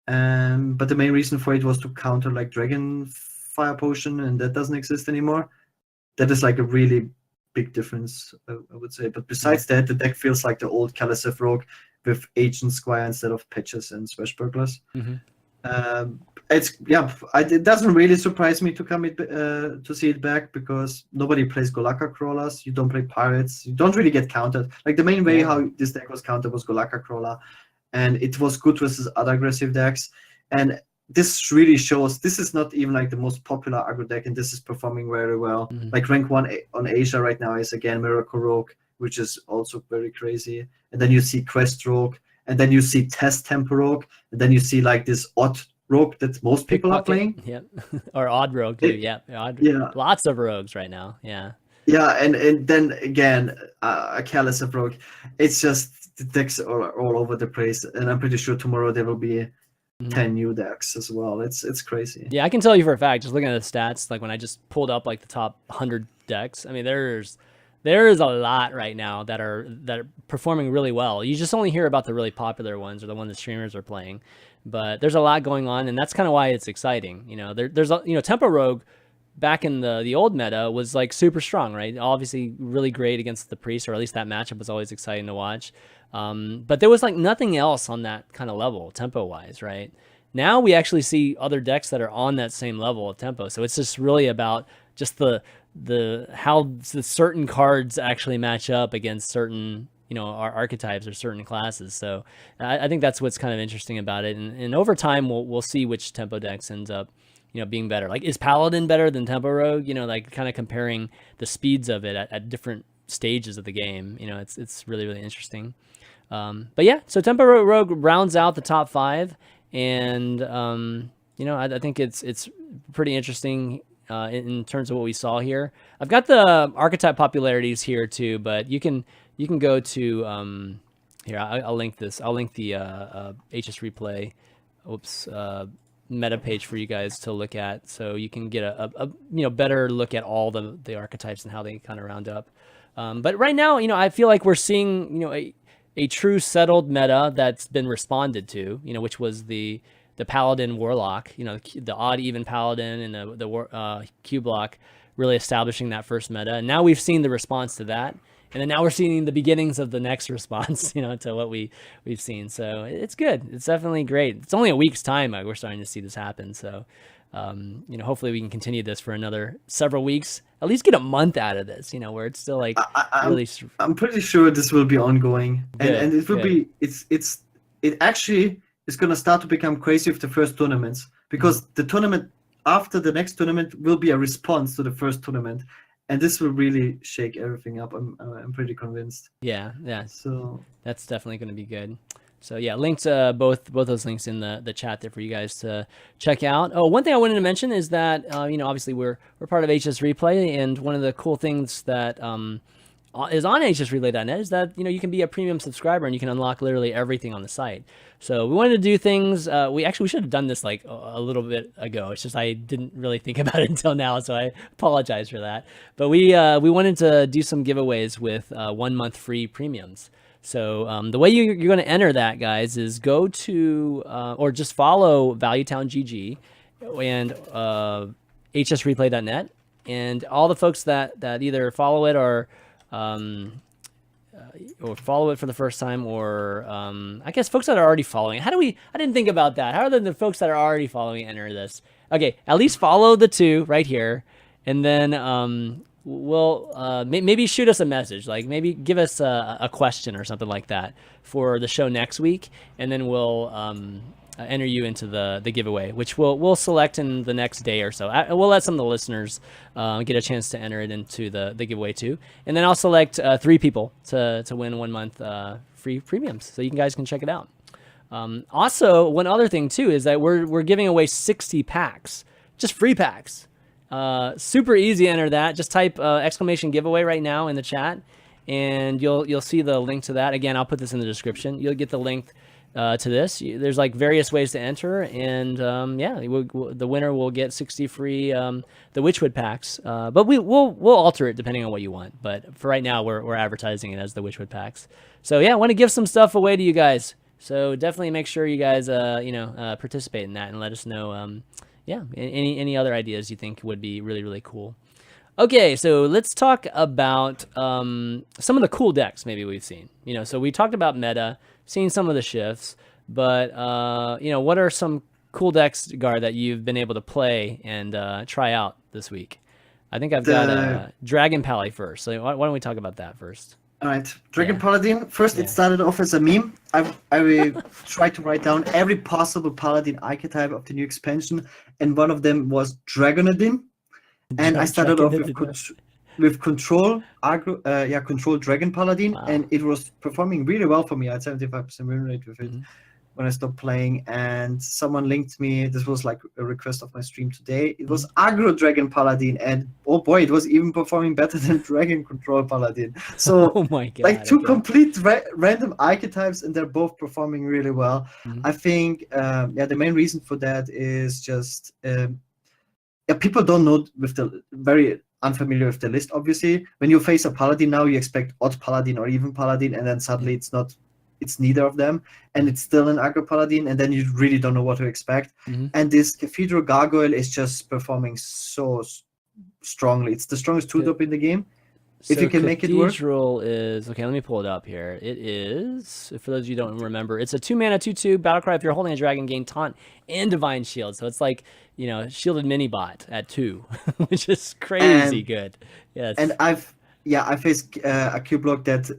But the main reason for it was to counter like Dragon Fire Potion, and that doesn't exist anymore. That is like a really big difference, I would say. But besides that, the deck feels like the old Kaliseth Rogue with Agent Squire instead of Patches and Swashbucklers. Mm-hmm. It's it doesn't really surprise me to see it back, because nobody plays Golakka crawlers. You don't play pirates. You don't really get countered. Like the main way how this deck was countered was Golakka crawler, and it was good versus other aggressive decks. And this really shows this is not even like the most popular aggro deck, and this is performing very well. Like rank 1 on Asia right now is again Miracle Rogue, which is also very crazy. And then you see Quest Rogue, and then you see Test Tempo Rogue, and then you see like this odd rogue that most people are playing. Yeah, or odd rogue too. Lots of rogues right now. Yeah, and then again a careless of rogue. It's just the decks are all over the place, and I'm pretty sure tomorrow there will be 10 new decks as well. It's crazy. Yeah, I can tell you for a fact, just looking at the stats, like when I just pulled up like the top 100 decks, I mean there's a lot right now that are performing really well. You just only hear about the really popular ones or the ones that streamers are playing. But there's a lot going on, and that's kind of why it's exciting. There's Tempo Rogue back in the old meta was like super strong, right? Obviously really great against the Priest, or at least that matchup was always exciting to watch. But there was like nothing else on that kind of level tempo wise, right? Now we actually see other decks that are on that same level of tempo. So it's just really about just the how the certain cards actually match up against certain our archetypes or certain classes. So I think that's what's kind of interesting about it. And over time, we'll see which tempo decks ends up, being better. Like, is Paladin better than Tempo Rogue? Like kind of comparing the speeds of it at different stages of the game. It's really, really interesting. But yeah, so Tempo Rogue rounds out the top 5. And, I think it's pretty interesting in terms of what we saw here. I've got the archetype popularities here too, but you can go to here. I'll link this. I'll link the HS Replay, meta page for you guys to look at, so you can get a better look at all the archetypes and how they kind of round up. But right now, I feel like we're seeing a true settled meta that's been responded to. Which was the Paladin Warlock. The odd even Paladin and the Q block really establishing that first meta. And now we've seen the response to that. And then now we're seeing the beginnings of the next response, to what we've seen. So it's good. It's definitely great. It's only a week's time we're starting to see this happen. So, hopefully we can continue this for another several weeks. At least get a month out of this, where it's still like really. I'm pretty sure this will be ongoing, and it will be. It actually is going to start to become crazy with the first tournaments, because the tournament after the next tournament will be a response to the first tournament. And this will really shake everything up. I'm pretty convinced. Yeah. So that's definitely going to be good. So yeah, links both those links in the chat there for you guys to check out. Oh, one thing I wanted to mention is that obviously we're part of HS Replay, and one of the cool things that is on hsrelay.net is that you can be a premium subscriber and you can unlock literally everything on the site. So we wanted to do things. We should have done this like a little bit ago. It's just I didn't really think about it until now, so I apologize for that. But we wanted to do some giveaways with 1 month free premiums. So the way you're going to enter that, guys, is go to or just follow ValueTownGG and hsreplay.net, and all the folks that either follow it or follow it for the first time, or I guess folks that are already following it. I didn't think about that. How are the folks that are already following enter this? Okay, at least follow the 2 right here, and then we'll maybe shoot us a message, like maybe give us a question or something like that for the show next week, and then we'll enter you into the giveaway, which we'll select in the next day or so. We'll let some of the listeners get a chance to enter it into the giveaway too, and then I'll select 3 people to win 1 month free premiums, so you guys can check it out. Also, one other thing too is that we're giving away 60 packs, just free packs. Super easy to enter that. Just type exclamation giveaway right now in the chat, and you'll see the link to that. Again, I'll put this in the description. You'll get the link to this. There's like various ways to enter, and the winner will get 60 free the Witchwood packs. But we'll alter it depending on what you want. But for right now, we're advertising it as the Witchwood packs. So yeah, I want to give some stuff away to you guys. So definitely make sure you guys participate in that and let us know. Any other ideas you think would be really, really cool. Okay, so let's talk about some of the cool decks maybe we've seen. So we talked about meta, seen some of the shifts, but what are some cool decks, Gar, that you've been able to play and try out this week? I think I've got Dragon Pally first. So why don't we talk about that first? All right, Dragon Paladin. First, it started off as a meme. I tried to write down every possible Paladin archetype of the new expansion, and one of them was Dragonadin. And I started off with Control, Control Dragon Paladin, and it was performing really well for me. I had 75% win rate with it when I stopped playing. And someone linked me. This was like a request of my stream today. It was Aggro Dragon Paladin, and oh boy, it was even performing better than Dragon Control Paladin. So, oh my God, like two complete random archetypes, and they're both performing really well. I think, the main reason for that is just, people don't know with the very unfamiliar with the list. Obviously, when you face a Paladin now, you expect odd Paladin or even Paladin, and then suddenly it's neither of them, and it's still an aggro Paladin, and then you really don't know what to expect. And this Cathedral Gargoyle is just performing so strongly. It's the strongest 2-drop in the game. So if you can make it work. Cathedral is, okay, let me pull it up here. It is, for those of you who don't remember, it's a 2-mana 2/2 battlecry. If you're holding a dragon, gain taunt and divine shield. So it's like, shielded mini bot at 2, which is crazy good. Yes. And I faced a Q block that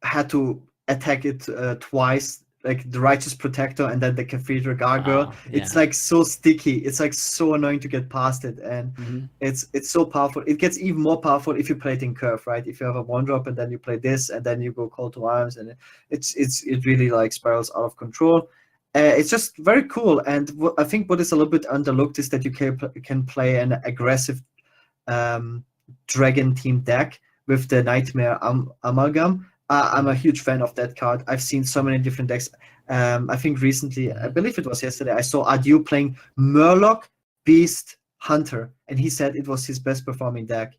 had to attack it twice, like the Righteous Protector and then the Cathedral Gargoyle. Wow, it's like so sticky. It's like so annoying to get past it, and it's so powerful. It gets even more powerful if you play it in curve, right? If you have a 1-drop and then you play this and then you go Call to Arms, and it really like spirals out of control. It's just very cool, and I think what is a little bit underlooked is that you can play an aggressive dragon team deck with the Nightmare Amalgam. I'm a huge fan of that card. I've seen so many different decks. I think recently, I believe it was yesterday, I saw Adieu playing Murloc, Beast, Hunter, and he said it was his best performing deck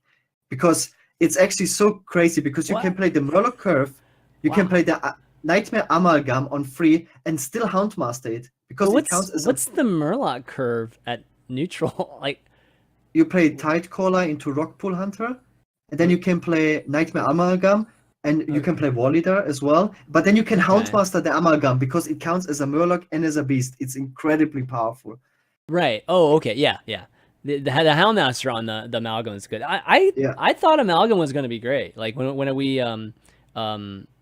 because it's actually so crazy because you can play the Murloc Curve, you can play the Nightmare Amalgam on free and still Houndmaster it because it counts as what's the Murloc Curve at neutral? Like, you play Tidecaller into Rockpool Hunter, and then you can play Nightmare Amalgam, and you can play War Leader as well, but then you can Houndmaster the Amalgam because it counts as a Murloc and as a Beast. It's incredibly powerful. Right. Oh, okay. Yeah. The Houndmaster on the Amalgam is good. I thought Amalgam was going to be great. Like when we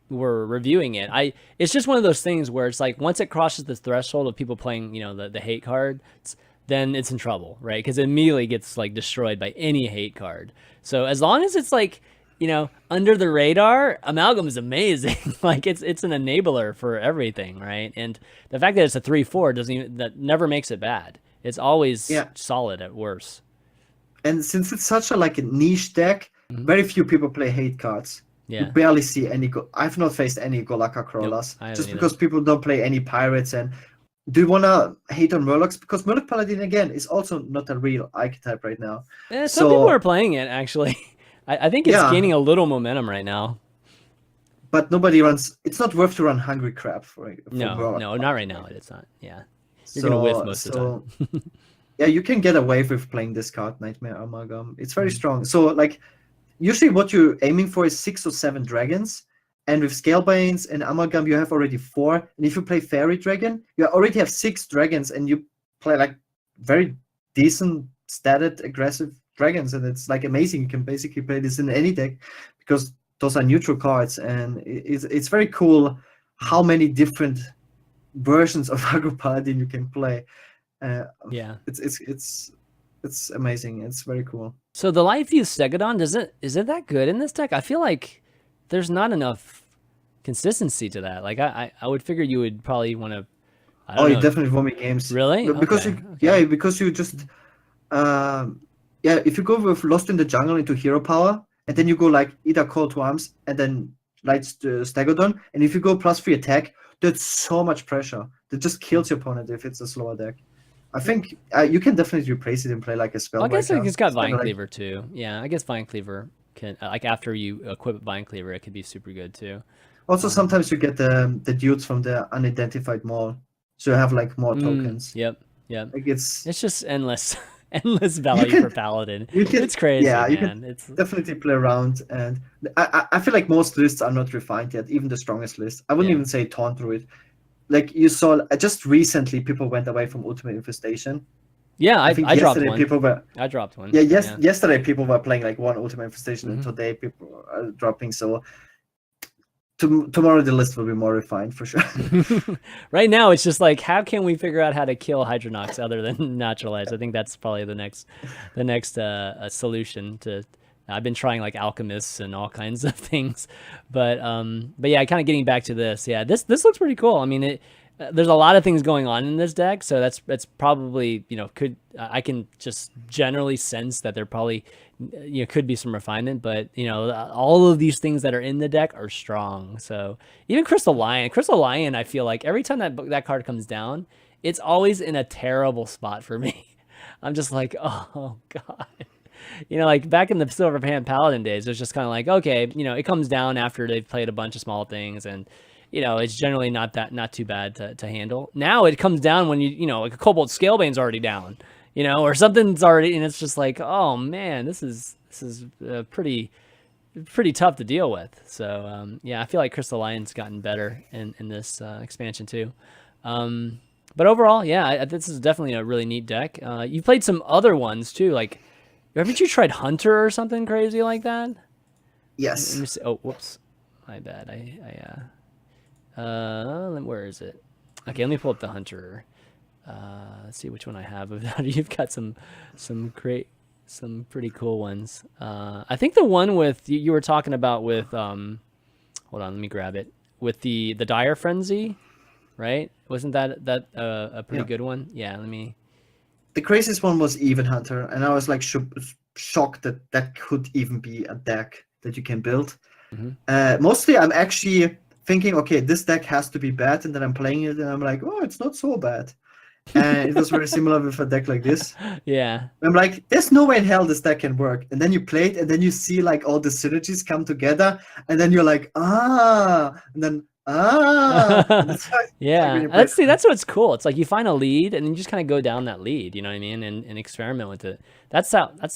were reviewing it, it's just one of those things where it's like once it crosses the threshold of people playing, the hate cards, then it's in trouble, right? Because it immediately gets like destroyed by any hate card. So as long as it's like, under the radar, Amalgam is amazing. Like it's an enabler for everything, right? And the fact that it's a 3/4 that never makes it bad. It's always solid at worst. And since it's such a niche deck, very few people play hate cards. Yeah. You barely see any. I've not faced any Golakka crawlers, just because people don't play any pirates. And do you wanna hate on Murlocs? Because Murloc Paladin again is also not a real archetype right now. Some people are playing it actually. I think it's gaining a little momentum right now. But nobody runs. It's not worth to run Hungry Crab for no, not right now. It's not. Yeah, you're gonna whiff most of the time. Yeah, you can get away with playing this card, Nightmare Amalgam. It's very strong. So usually what you're aiming for is 6 or 7 dragons, and with Scalebanes and Amalgam you have already 4. And if you play Fairy Dragon, you already have 6 dragons, and you play very decent statted aggressive dragons, and it's amazing. You can basically play this in any deck because those are neutral cards, and it's very cool how many different versions of Aggro Paladin you can play. It's amazing. It's very cool. So the Life Fuse Stegodon, is it that good in this deck? I feel like there's not enough consistency to that. Like I would figure you would probably want to. You definitely won me games. Really? Because because you just if you go with Lost in the Jungle into hero power, and then you go either Call to Arms and then Lights to Stegodon, and if you go +3 attack, that's so much pressure that just kills your opponent if it's a slower deck. I think you can definitely replace it and play a spell. I guess it's got Vine Cleaver too. Yeah, I guess Vine Cleaver can after you equip Vine Cleaver, it could be super good too. Also, sometimes you get the dudes from the unidentified mall, so you have more tokens. Yep. It's just endless value for Paladin. It's crazy. Yeah, man. You can definitely play around, and I feel like most lists are not refined yet. Even the strongest list, I wouldn't even say Taunt Druid. like you saw just recently, people went away from Ultimate Infestation. Yeah, I think I dropped yesterday one. people were. I dropped one. Yeah, Yeah. yesterday people were playing like one Ultimate Infestation, and today people are dropping. So tomorrow the list will be more refined for sure. Right now, it's just like, how can we figure out how to kill Hydronox other than naturalize? I think that's probably the next solution to. I've been trying like alchemists and all kinds of things, but yeah, kind of getting back to this. Yeah, this looks pretty cool. I mean, there's a lot of things going on in this deck, so that's probably, you know, I can just generally sense that there probably, you know, could be some refinement, but you know, all of these things that are in the deck are strong. So even Crystal Lion, I feel like every time that card comes down, it's always in a terrible spot for me. I'm just like, oh god. You know, like back in the Silver Hand Paladin days, it was just kind of like, okay, you know, it comes down after they've played a bunch of small things, and you know, it's generally not too bad to handle. Now it comes down when you know, like a Cobalt Scalebane's already down, you know, or something's already, and it's just like, oh man, this is pretty tough to deal with. So yeah, I feel like Crystal Lion's gotten better in this expansion too. But overall, yeah, this is definitely a really neat deck. You played some other ones too, like. Haven't you tried Hunter or something crazy like that? Yes. Let me see. Oh, whoops. My bad. Where is it? Okay, let me pull up the Hunter. Let's see which one I have. You've got some pretty cool ones. I think the one with you were talking about with hold on, let me grab it. With the Dire Frenzy, right? Wasn't that a pretty good one? Yeah, let me. The craziest one was Even Hunter, and I was like shocked that could even be a deck that you can build. Mostly, I'm actually thinking, okay, this deck has to be bad, and then I'm playing it, and I'm like, oh, it's not so bad. And it was very similar with a deck like this. Yeah. I'm like, there's no way in hell this deck can work. And then you play it, and then you see like all the synergies come together, and then you're like, and then yeah, that's what's cool. It's like you find a lead and then you just kind of go down that lead, you know what I mean, and experiment with it. That's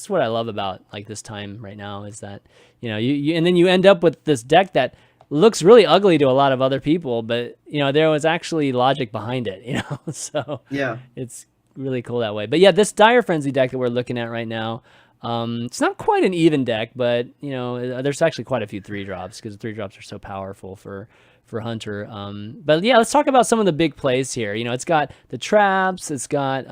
what I love about like this time right now, is that, you know, you and then you end up with this deck that looks really ugly to a lot of other people, but you know, there was actually logic behind it, you know. So yeah, it's really cool that way. But yeah, this Dire Frenzy deck that we're looking at right now, it's not quite an even deck, but you know, there's actually quite a few 3-drops because 3-drops are so powerful for Hunter. But yeah, let's talk about some of the big plays here. You know, it's got the traps, it's got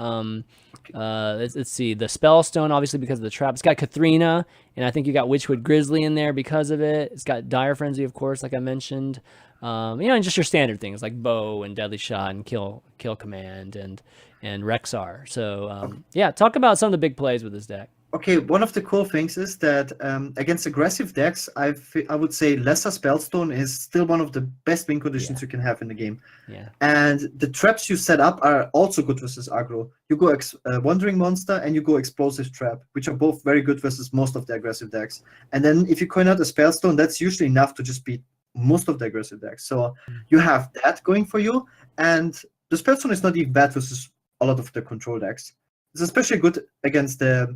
let's see, the Spellstone, obviously because of the trap. It's got Katharina, and I think you got Witchwood Grizzly in there because of it. It's got Dire Frenzy, of course, like I mentioned. You know, and just your standard things like Bow and Deadly Shot and Kill Command and Rexar. So yeah, talk about some of the big plays with this deck. Okay, one of the cool things is that against aggressive decks, I would say Lesser Spellstone is still one of the best win conditions you can have in the game. Yeah. And the traps you set up are also good versus aggro. You go Wandering Monster and you go Explosive Trap, which are both very good versus most of the aggressive decks. And then if you coin out a Spellstone, that's usually enough to just beat most of the aggressive decks. So you have that going for you. And the Spellstone is not even bad versus a lot of the control decks. It's especially good against the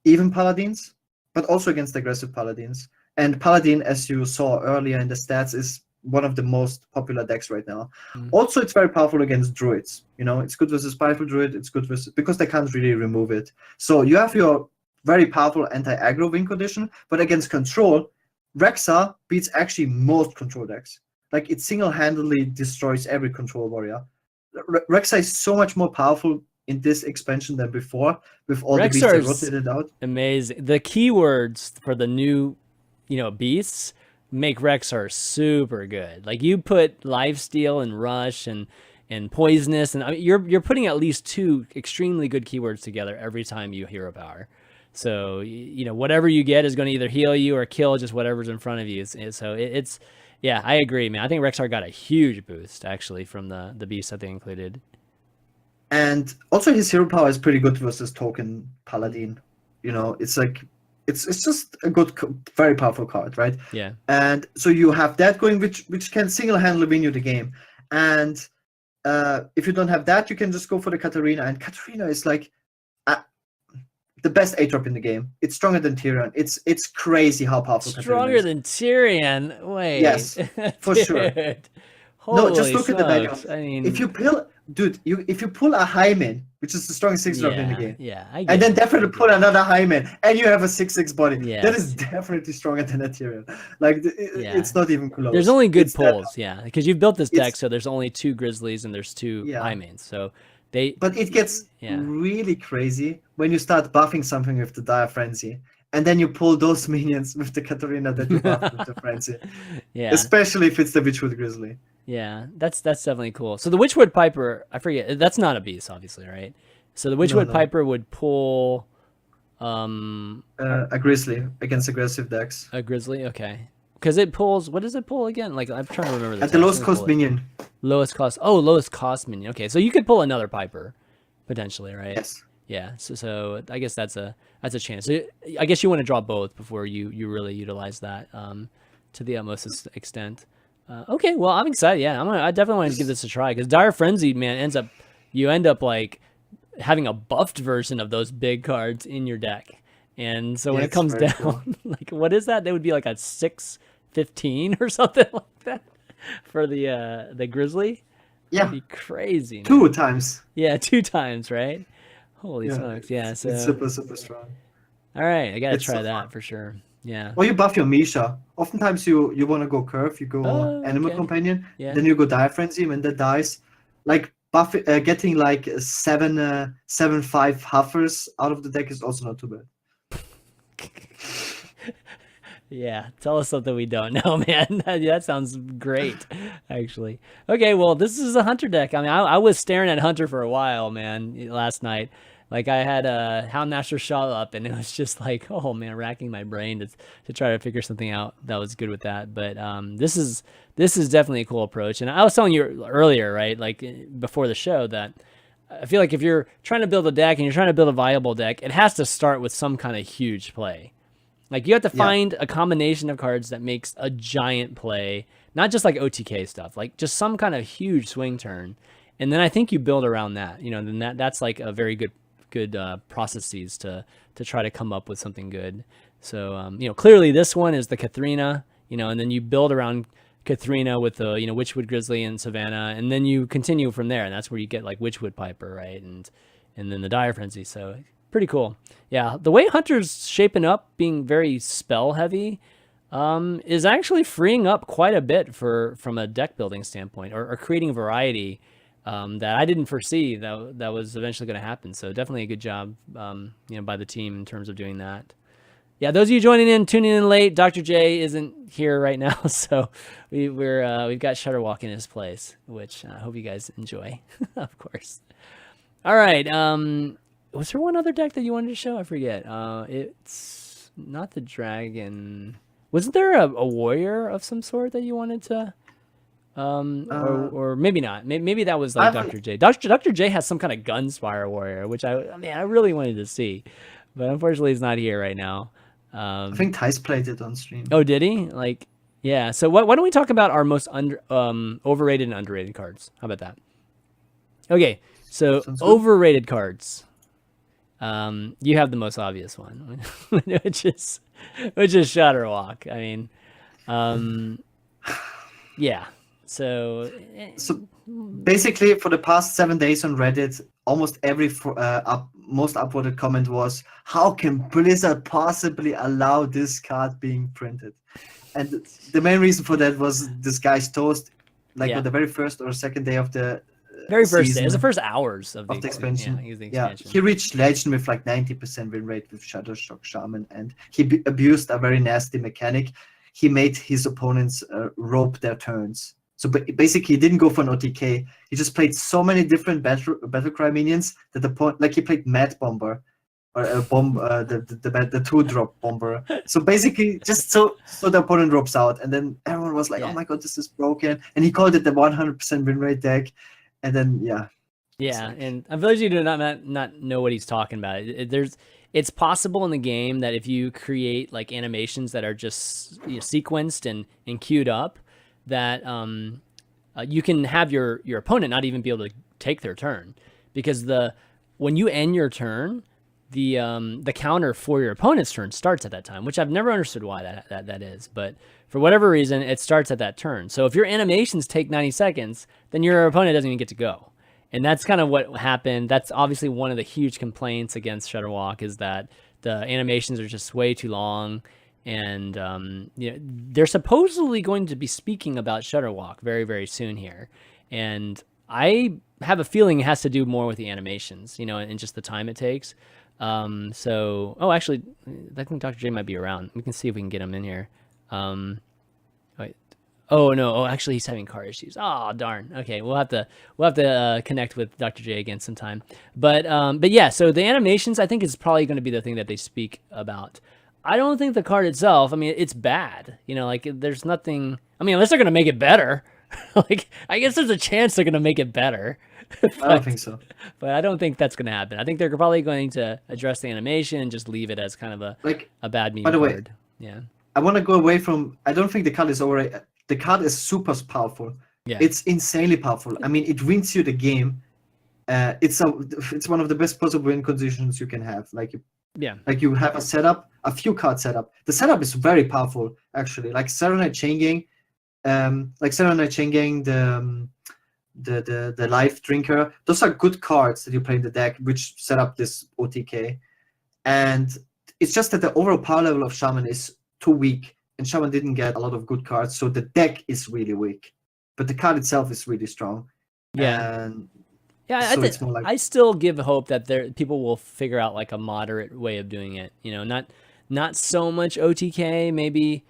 even Paladins, but also against aggressive Paladins. And Paladin, as you saw earlier in the stats, is one of the most popular decks right now. Also, it's very powerful against Druids. You know, it's good versus Spiteful Druid, it's good versus, because they can't really remove it. So you have your very powerful anti-aggro win condition, but against control, Rexar beats actually most control decks. Like, it single-handedly destroys every control warrior. Rexar is so much more powerful in this expansion than before, with all the beasts that rotated out. Amazing. The keywords for the new, you know, beasts make Rexar super good. Like, you put Lifesteal and Rush and Poisonous, and I mean, you're putting at least 2 extremely good keywords together every time you hero power. So, you know, whatever you get is going to either heal you or kill just whatever's in front of you. So it's yeah, I agree, man. I think Rexar got a huge boost actually from the beasts that they included. And also his hero power is pretty good versus Token Paladin. You know, it's like, it's just a good, very powerful card, right? Yeah. And so you have that going, which can single-handedly win you the game. And if you don't have that, you can just go for the Katharina. And Katharina is like the best 8-drop in the game. It's stronger than Tyrion. It's crazy how powerful Katharina is. Stronger than Tyrion? Wait. Yes, for sure. No, just Holy look at the menu. smokes. I mean, If you pull, dude, if you pull a Hymen, which is the strongest 6-drop in the game, I get and then it, definitely I get pull it. another Hymen, and you have a 6/6 body, that is Yes. definitely stronger than a Tyrion. Like Yeah. it's not even close. There's only good It's that- pulls, yeah, because you've built this deck, it's so there's only 2 Grizzlies and there's 2 Yeah. high mains. So they, But it gets yeah, really crazy when you start buffing something with the Dire Frenzy, and then you pull those minions with the Katarina that you buffed with the Frenzy. yeah, Especially if it's the Witchwood Grizzly. yeah. That's definitely cool. So the Witchwood Piper, I forget, that's not a beast, obviously, right? So the Witchwood no. Piper would pull A Grizzly against aggressive decks. a Grizzly, okay. Because it pulls, what does it pull again? Like, I'm trying to remember this. At the lowest cost minion. Lowest cost, lowest cost minion. Okay, so you could pull another Piper, potentially, right? Yes. Yeah, so I guess that's a chance. So I guess you want to draw both before you really utilize that to the utmost extent. Okay, well, I'm excited. Yeah, I definitely want to give this a try because Dire Frenzy, man, you end up like having a buffed version of those big cards in your deck, and so when it comes down, cool. like what is that? They would be like a 6/15 or something like that for the Grizzly. Yeah. That'd be crazy. Man. 2 times. Yeah, 2 times, right? Holy smokes, yeah. So it's super strong. all right, I gotta try so that fun. for sure. Yeah. Or you buff your Misha. Oftentimes you want to go curve, you go Animal okay. Companion, Yeah. then you go Dire Frenzy. When that dies, like getting like 7/5 Huffers out of the deck is also not too bad. Yeah, tell us something we don't know, man. That sounds great, actually. Okay, well, this is a Hunter deck. I mean, I was staring at Hunter for a while, man, last night. Like, I had a Houndmaster Shaw up, and it was just like, oh, man, racking my brain to try to figure something out that was good with that. But this is definitely a cool approach. And I was telling you earlier, right, like before the show, that I feel like if you're trying to build a deck and you're trying to build a viable deck, it has to start with some kind of huge play. Like, you have to find a combination of cards that makes a giant play, not just like OTK stuff, like just some kind of huge swing turn. And then I think you build around that, then that's like a very good processes to try to come up with something good. So, clearly this one is the Katharina, and then you build around Katharina with the, Witchwood Grizzly and Savannah, and then you continue from there. And that's where you get like Witchwood Piper, right? And then the Dire Frenzy. So pretty cool. Yeah, the way Hunter's shaping up, being very spell heavy, is actually freeing up quite a bit from a deck building standpoint, or creating variety that I didn't foresee that was eventually going to happen. So definitely a good job, by the team in terms of doing that. Yeah, those of you tuning in late, Dr. J isn't here right now, so we've got Shutterwalk in his place, which I hope you guys enjoy, of course. All right. Was there one other deck that you wanted to show? I forget. It's not the dragon. Wasn't there a warrior of some sort that you wanted to? Or maybe not. Maybe that was like Dr. J. Dr. J has some kind of Gunspire warrior, which I really wanted to see, but unfortunately he's not here right now. I think Tice played it on stream. Oh, did he? Like, yeah. So why don't we talk about our most overrated and underrated cards? How about that? Okay. So overrated cards. You have the most obvious one, which is Shutterwalk. I mean, yeah. So basically, for the past 7 days on Reddit, almost every most upvoted comment was, "How can Blizzard possibly allow this card being printed?" And the main reason for that was this guy's toast, on the very first or second day of the very first day. It was the first hours of the expansion. Yeah, he reached Legend with like 90% win rate with Shadowshock Shaman, and he abused a very nasty mechanic. He made his opponents rope their turns. So basically, he didn't go for an OTK. He just played so many different Battlecry minions that he played Mad Bomber, or a bomb, the 2-drop Bomber. So basically, just so the opponent drops out, and then everyone was like, "Oh my god, this is broken!" And he called it the 100% win rate deck. And then and for those of you who do not know what he's talking about, it's possible in the game that if you create like animations that are just sequenced and queued up, that you can have your opponent not even be able to take their turn, because when you end your turn, the counter for your opponent's turn starts at that time, which I've never understood why that is, but for whatever reason, it starts at that turn. So if your animations take 90 seconds, then your opponent doesn't even get to go. And that's kind of what happened. That's obviously one of the huge complaints against Shutterwalk, is that the animations are just way too long. And they're supposedly going to be speaking about Shutterwalk very, very soon here. And I have a feeling it has to do more with the animations, and just the time it takes. Actually, I think Dr. J might be around. We can see if we can get him in here. Wait. Oh no! Oh, actually, he's having car issues. Oh darn. Okay, we'll have to connect with Dr. J again sometime. But yeah. So the animations, I think, is probably going to be the thing that they speak about. I don't think the card itself. I mean, it's bad. There's nothing. I mean, unless they're going to make it better. I guess there's a chance they're going to make it better. I don't think so. But I don't think that's going to happen. I think they're probably going to address the animation and just leave it as kind of a bad meme card. Yeah. I want to go away from. I don't think the card is overrated. The card is super powerful. Yeah. It's insanely powerful. I mean, it wins you the game. It's one of the best possible win conditions you can have. Like you have a setup, a few card setup. The setup is very powerful actually. Like Serenade Chain Gang, the Life Drinker. Those are good cards that you play in the deck, which set up this OTK. And it's just that the overall power level of Shaman is too weak, and Shaman didn't get a lot of good cards, so the deck is really weak. But the card itself is really strong. Yeah. And yeah, so it's more like, I still give hope that people will figure out like a moderate way of doing it. Not so much OTK, maybe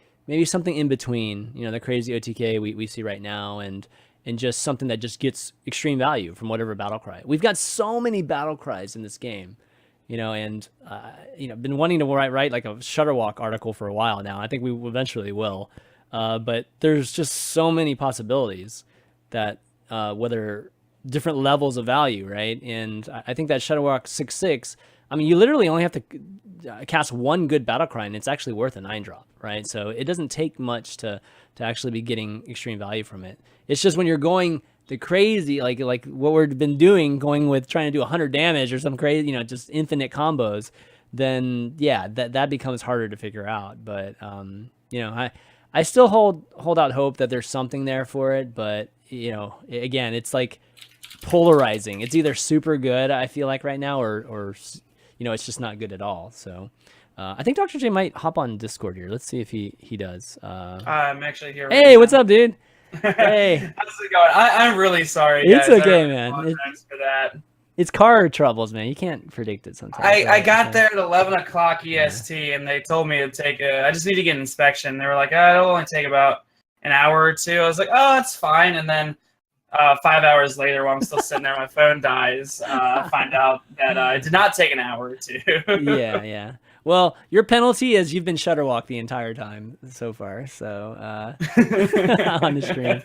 something in between. The crazy OTK we see right now, and just something that just gets extreme value from whatever battle cry. We've got so many battle cries in this game. And been wanting to write like a Shutterwalk article for a while now. I think we eventually will. But there's just so many possibilities that whether different levels of value, right? And I think that Shutterwalk 6/6, I mean, you literally only have to cast one good battle cry, and it's actually worth a 9-drop, right? So it doesn't take much to actually be getting extreme value from it. It's just when you're going the crazy, like what we've been doing, going with trying to do 100 damage or some crazy, just infinite combos, then yeah, that becomes harder to figure out. But I still hold out hope that there's something there for it. But again, it's like polarizing. It's either super good, I feel like right now, or it's just not good at all. So I think Dr. J might hop on Discord here. Let's see if he does. I'm actually here. Hey, what's up, dude? Hey, how's it going? I'm really sorry. It's guys. okay, I man. apologize for that. It's car troubles, man. You can't predict it sometimes. I got there at 11 o'clock EST, and they told me to take I just need to get an inspection. They were like, it'll only take about an hour or two. I was like, oh, that's fine. And then 5 hours later, while I'm still sitting there, my phone dies. I find out that it did not take an hour or two. Yeah. Well, your penalty is you've been Shutterwalk the entire time so far, so on the stream.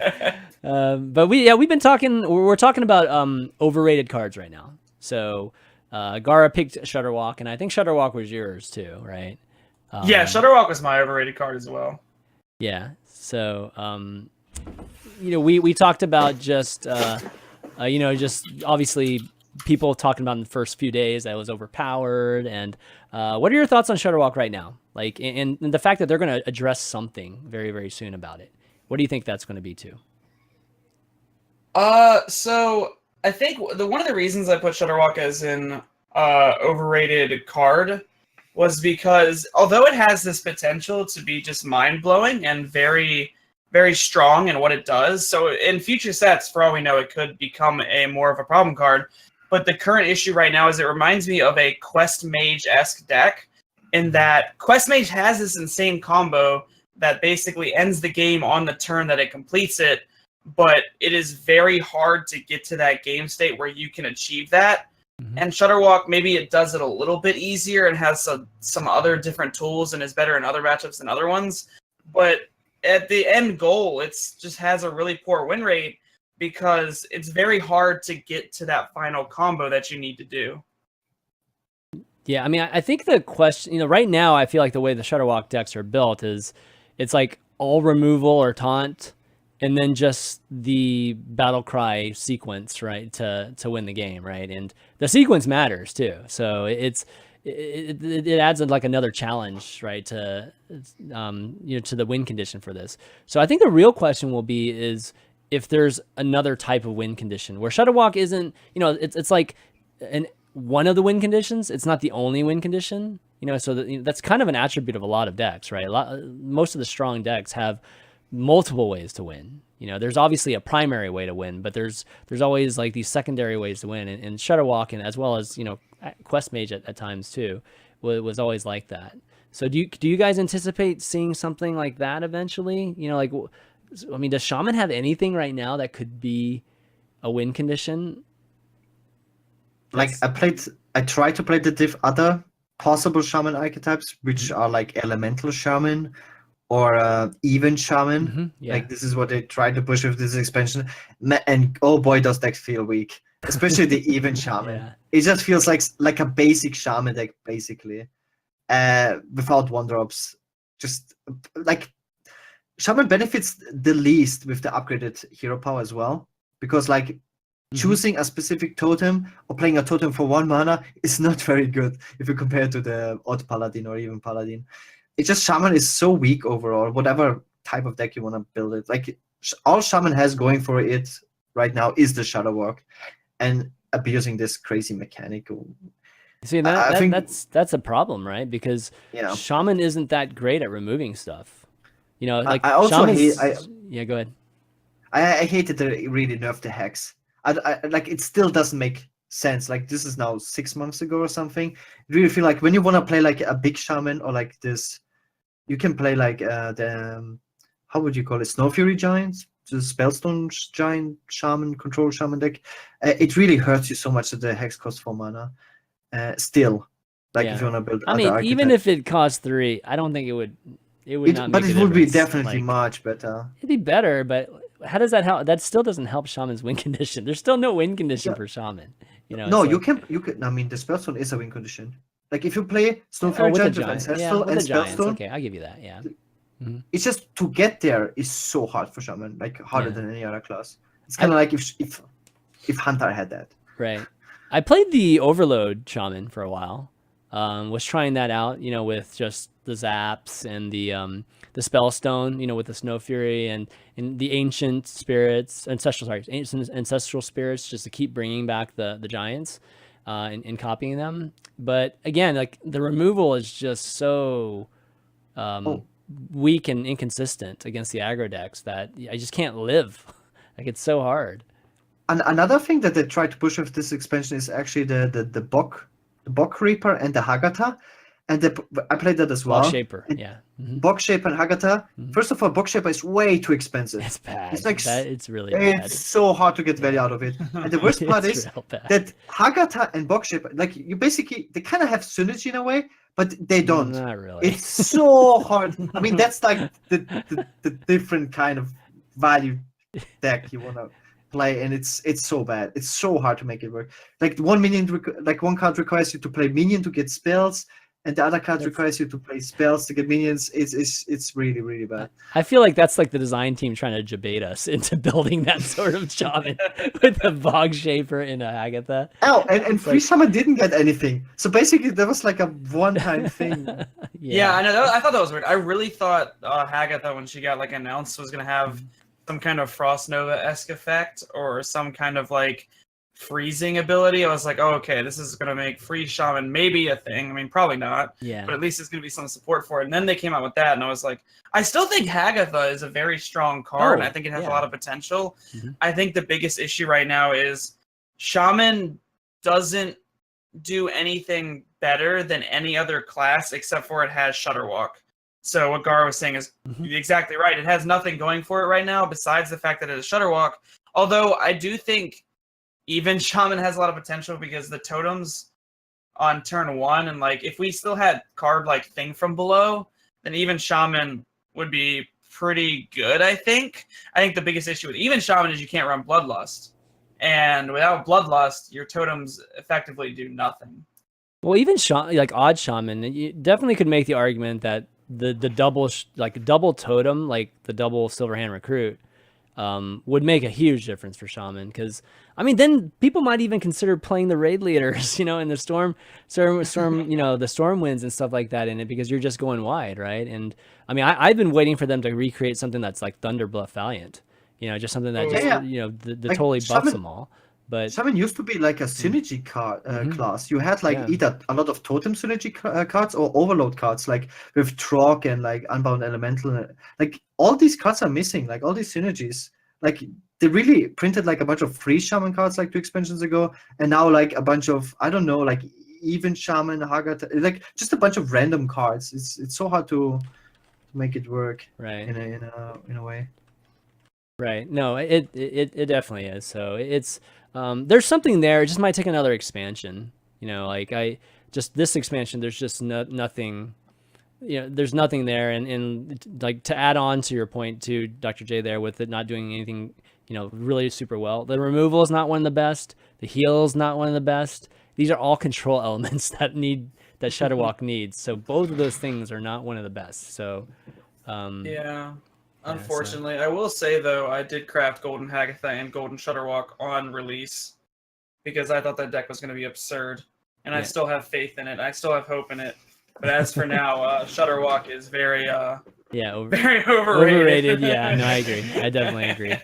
But we've been talking. We're talking about overrated cards right now. So Gaara picked Shutterwalk, and I think Shutterwalk was yours too, right? Yeah, Shutterwalk was my overrated card as well. Yeah. So we talked about just just obviously people talking about in the first few days that it was overpowered. And what are your thoughts on Shutterwalk right now? Like, and the fact that they're going to address something very, very soon about it. What do you think that's going to be too? So I think one of the reasons I put Shutterwalk as an overrated card was because although it has this potential to be just mind-blowing and very, very strong in what it does, so in future sets, for all we know, it could become more of a problem card. But the current issue right now is it reminds me of a Quest Mage-esque deck, in that Quest Mage has this insane combo that basically ends the game on the turn that it completes it, but it is very hard to get to that game state where you can achieve that. Mm-hmm. And Shutterwalk, maybe it does it a little bit easier and has some other different tools and is better in other matchups than other ones. But at the end goal, it's just has a really poor win rate because it's very hard to get to that final combo that you need to do. Yeah, I mean, I think the question, right now, I feel like the way the Shutterwalk decks are built is it's like all removal or taunt, and then just the battle cry sequence, right, to win the game, right? And the sequence matters too. So it's it adds like another challenge, right, to to the win condition for this. So I think the real question will be is if there's another type of win condition where Shudderwalk isn't, it's like one of the win conditions. It's not the only win condition, so that's kind of an attribute of a lot of decks, right? Most of the strong decks have multiple ways to win. There's obviously a primary way to win, but there's always like these secondary ways to win, and Shudderwalk, and as well as Quest Mage at times too, was always like that. So do you guys anticipate seeing something like that eventually? Does Shaman have anything right now that could be a win condition? I tried to play the other possible Shaman archetypes, which are like Elemental Shaman or Even Shaman. Mm-hmm, yeah. Like this is what they tried to push with this expansion, and oh boy, does decks feel weak, especially the Even Shaman. Yeah. It just feels like a basic Shaman deck basically, without 1-drops. Just like Shaman benefits the least with the upgraded hero power as well, because like choosing a specific totem or playing a totem for 1 mana is not very good if you compare it to the odd Paladin or even Paladin. It's just Shaman is so weak overall, whatever type of deck you want to build it. Like all Shaman has going for it right now is the Shudderwalk and abusing this crazy mechanic. See, I think that's a problem, right? Because Shaman isn't that great at removing stuff. Like I also hate. Yeah, go ahead. I hated they really nerfed the Hex. I like it still doesn't make sense. Like this is now 6 months ago or something. I really feel like when you want to play like a big Shaman or like this, you can play like the how would you call it, Snow Fury Giants, the Spellstone Giant Shaman control Shaman deck. It really hurts you so much that the Hex costs 4 mana. Still, like if you want to build. Even if it costs 3, I don't think it would. It would not. But it would be definitely much better. It'd be better, but how does that help? That still doesn't help Shaman's win condition. There's still no win condition for Shaman. No, you can. I mean, the Spellstone is a win condition. Like if you play Snowflake Giant with Ancestral and Spellstone, okay, I'll give you that. Yeah. Mm-hmm. It's just to get there is so hard for Shaman, like harder than any other class. It's kind of like if Hunter had that. Right. I played the Overload Shaman for a while. Was trying that out, with just the zaps and the Spellstone, with the Snow Fury and the ancient ancestral spirits, just to keep bringing back the giants, and copying them. But again, like the removal is just so weak and inconsistent against the aggro decks that I just can't live. Like it's so hard. And another thing that they tried to push with this expansion is actually the Bok Reaper and the Hagata. And I played that as well. Bok Shaper, yeah. Mm-hmm. Bok Shaper and Hagata. Mm-hmm. First of all, Bok Shaper is way too expensive. It's bad. It's like it's really bad. It's so hard to get value out of it. And the worst part is that Hagata and Bok Shaper, like they kind of have synergy in a way, but they don't. Not really. It's so hard. I mean, that's like the different kind of value deck you want to play, and it's so bad. It's so hard to make it work. Like one card requires you to play minion to get spells, and the other card requires you to play spells to get minions. It's really, really bad. I feel like that's like the design team trying to debate us into building that sort of Shaman with a Bog Shaper and a Agatha. Oh, and Free Shaman didn't get anything. So basically, that was like a one-time thing. Yeah, I know. I thought that was weird. I really thought Agatha, when she got announced, was gonna have some kind of Frost Nova-esque effect or some kind of freezing ability. I was like, oh, okay, this is going to make Free Shaman maybe a thing. I mean, probably not, but at least it's going to be some support for it. And then they came out with that, and I was like, I still think Hagatha is a very strong card, and I think it has a lot of potential. Mm-hmm. I think the biggest issue right now is Shaman doesn't do anything better than any other class except for it has Shudderwalk. So what Gaara was saying is exactly right. It has nothing going for it right now besides the fact that it is Shudderwalk. Although I do think even Shaman has a lot of potential because the totems on turn 1, and if we still had card Thing from Below, then even Shaman would be pretty good, I think. I think the biggest issue with even Shaman is you can't run Bloodlust. And without Bloodlust, your totems effectively do nothing. Well, even Odd Shaman, you definitely could make the argument that the double double totem, the double Silverhand Recruit, would make a huge difference for Shaman. Because I mean, then people might even consider playing the raid leaders, in the storm, the storm winds and stuff like that in it, because you're just going wide, right? And I mean, I've been waiting for them to recreate something that's like Thunder Bluff Valiant, just something that just that Like, totally buffs them all. But Shaman used to be like a synergy card class. You had like either a lot of totem synergy cards or overload cards, like with Trog and like Unbound Elemental. Like all these cards are missing. Like all these synergies. Like they really printed like a bunch of free Shaman cards like 2 expansions ago, and now like a bunch of, I don't know, like even Shaman, Haggard, like just a bunch of random cards. It's so hard to make it work. Right. In a way. Right. No, it definitely is. So it's there's something there. It just might take another expansion. Like this expansion, there's just nothing. There's nothing there, and like to add on to your point to Dr. J there with it not doing anything, really super well. The removal is not one of the best. The heal is not one of the best. These are all control elements that Shudderwock needs. So both of those things are not one of the best. So unfortunately, I will say though, I did craft Golden Hagatha and Golden Shudderwock on release because I thought that deck was going to be absurd, and I still have faith in it. I still have hope in it. But as for now, Shudderwock is very very overrated. Yeah, no, I agree. I definitely agree.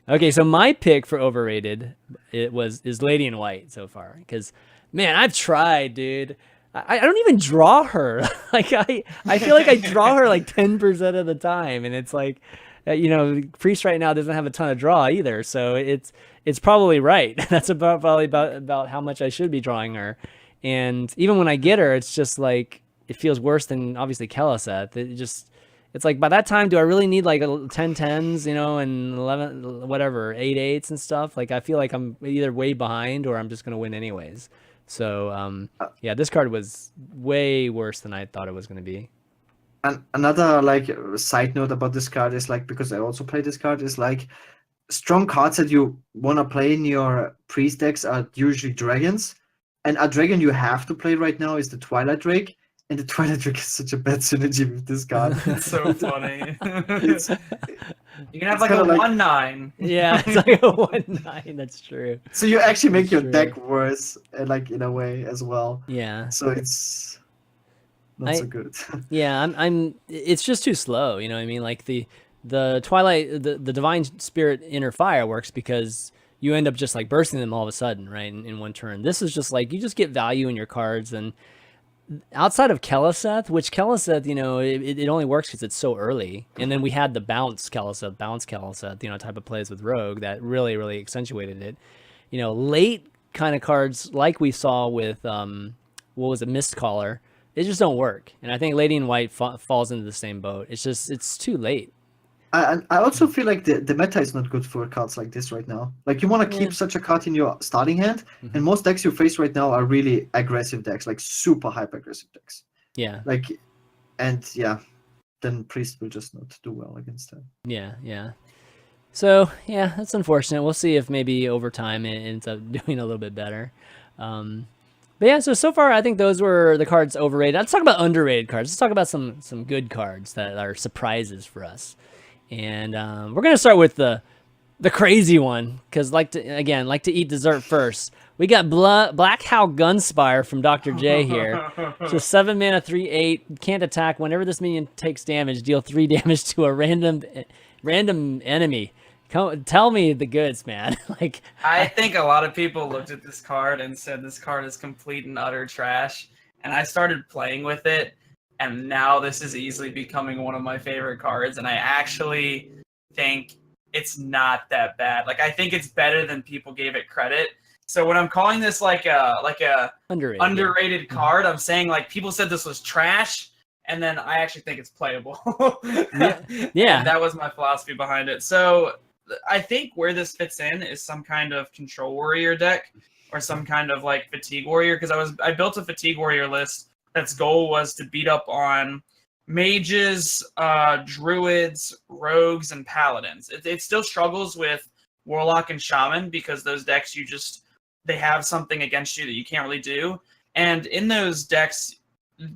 Okay, so my pick for overrated is Lady in White so far, because man, I've tried, dude. I don't even draw her. Like I feel like I draw her like 10% of the time, and it's like, Priest right now doesn't have a ton of draw either, so it's probably right. That's probably about how much I should be drawing her. And even when I get her, it's just like it feels worse than obviously Keleseth. It's like by that time, do I really need like 10 10s, and 11 whatever 8 8s and stuff? Like I feel like I'm either way behind or I'm just gonna win anyways. So this card was way worse than I thought it was gonna be. And another like side note about this card is like, because I also play this card, is like strong cards that you wanna play in your priest decks are usually dragons. And a dragon you have to play right now is the Twilight Drake, and the Twilight Drake is such a bad synergy with this card. It's so funny. You can have like a 1/9. Yeah, it's like a 1/9. That's true. So you actually make your deck worse, like in a way as well. Yeah. So it's not so good. Yeah, It's just too slow. You know what I mean? Like the Twilight, the Divine Spirit Inner Fire works because you end up just like bursting them all of a sudden, right? In one turn. This is just like you just get value in your cards, and outside of Keleseth, which Keleseth, it only works because it's so early. And then we had the bounce Keleseth, type of plays with Rogue that really, really accentuated it. Late kind of cards like we saw with Mistcaller, they just don't work. And I think Lady in White falls into the same boat. It's too late. I also feel like the meta is not good for cards like this right now. Like you want to keep such a card in your starting hand, and most decks you face right now are really aggressive decks, like super hyper aggressive decks. Yeah. Then Priest will just not do well against them. Yeah. So that's unfortunate. We'll see if maybe over time it ends up doing a little bit better. But yeah, so far I think those were the cards overrated. Let's talk about underrated cards. Let's talk about some good cards that are surprises for us. And we're gonna start with the crazy one, because like to eat dessert first. We got Black Howl Gunspire from Dr. J here. So 7 mana, 3/8, can't attack. Whenever this minion takes damage, deal 3 damage to a random enemy. Tell me the goods, man. Like I think a lot of people looked at this card and said this card is complete and utter trash. And I started playing with it. And now this is easily becoming one of my favorite cards, and I actually think it's not that bad. Like I think it's better than people gave it credit. So when I'm calling this like a underrated card, I'm saying like people said this was trash, and then I actually think it's playable. Yeah. And that was my philosophy behind it. So I think where this fits in is some kind of control warrior deck or some kind of like fatigue warrior, because I built a fatigue warrior list that's goal was to beat up on mages, druids, rogues, and paladins. It still struggles with warlock and shaman because those decks they have something against you that you can't really do. And in those decks,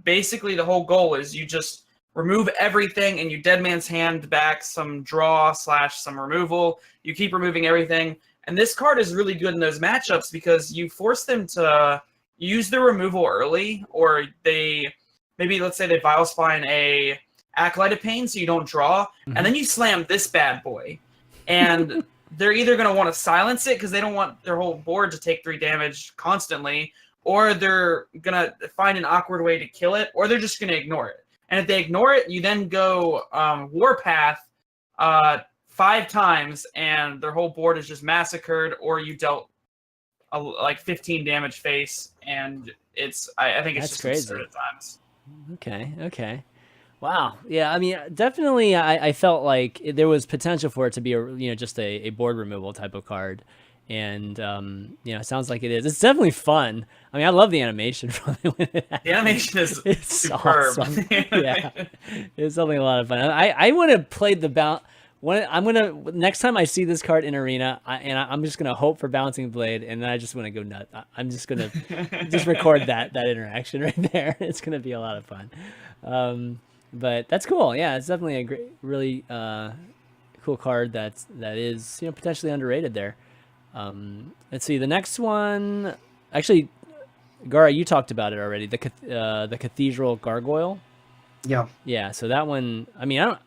basically the whole goal is you just remove everything, and you dead man's hand back some draw / some removal. You keep removing everything. And this card is really good in those matchups because you force them to use the removal early, or maybe let's say they Vile Spine a Acolyte of Pain so you don't draw, and then you slam this bad boy. And they're either going to want to silence it because they don't want their whole board to take 3 damage constantly, or they're going to find an awkward way to kill it, or they're just going to ignore it. And if they ignore it, you then go Warpath 5 times, and their whole board is just massacred, or you dealt like 15 damage face, and I think it's just crazy. absurd at times. Okay. Wow. Yeah, I mean, definitely I felt like there was potential for it to be just a board removal type of card. And it sounds like it is. It's definitely fun. I mean, I love the animation from it. The animation is it's superb. Awesome. Yeah. It's something a lot of fun. I want to play the next time I see this card in Arena, I'm just gonna hope for Bouncing Blade, and then I just want to go nuts. I'm just gonna just record that interaction right there. It's gonna be a lot of fun. But that's cool. Yeah, it's definitely a great, really cool card that is potentially underrated there. Let's see the next one. Actually, Gaara, you talked about it already. The Cathedral Gargoyle. Yeah. So that one, I mean,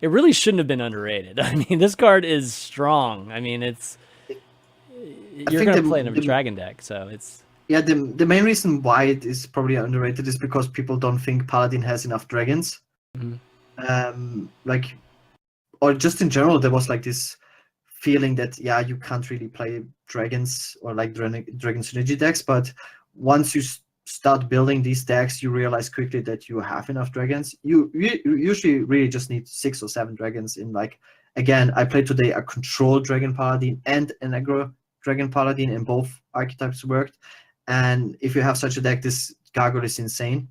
it really shouldn't have been underrated. I mean, this card is strong. I mean, you're going to play in a dragon deck, so it's... Yeah, the main reason why it is probably underrated is because people don't think Paladin has enough dragons. Or just in general, there was like this feeling that, you can't really play dragons or like dragon synergy decks, but once you start building these decks, you realize quickly that you have enough dragons. You usually really just need 6 or 7 dragons in again, I played today a control dragon paladin and an aggro dragon paladin, and both archetypes worked. And if you have such a deck, this gargoyle is insane.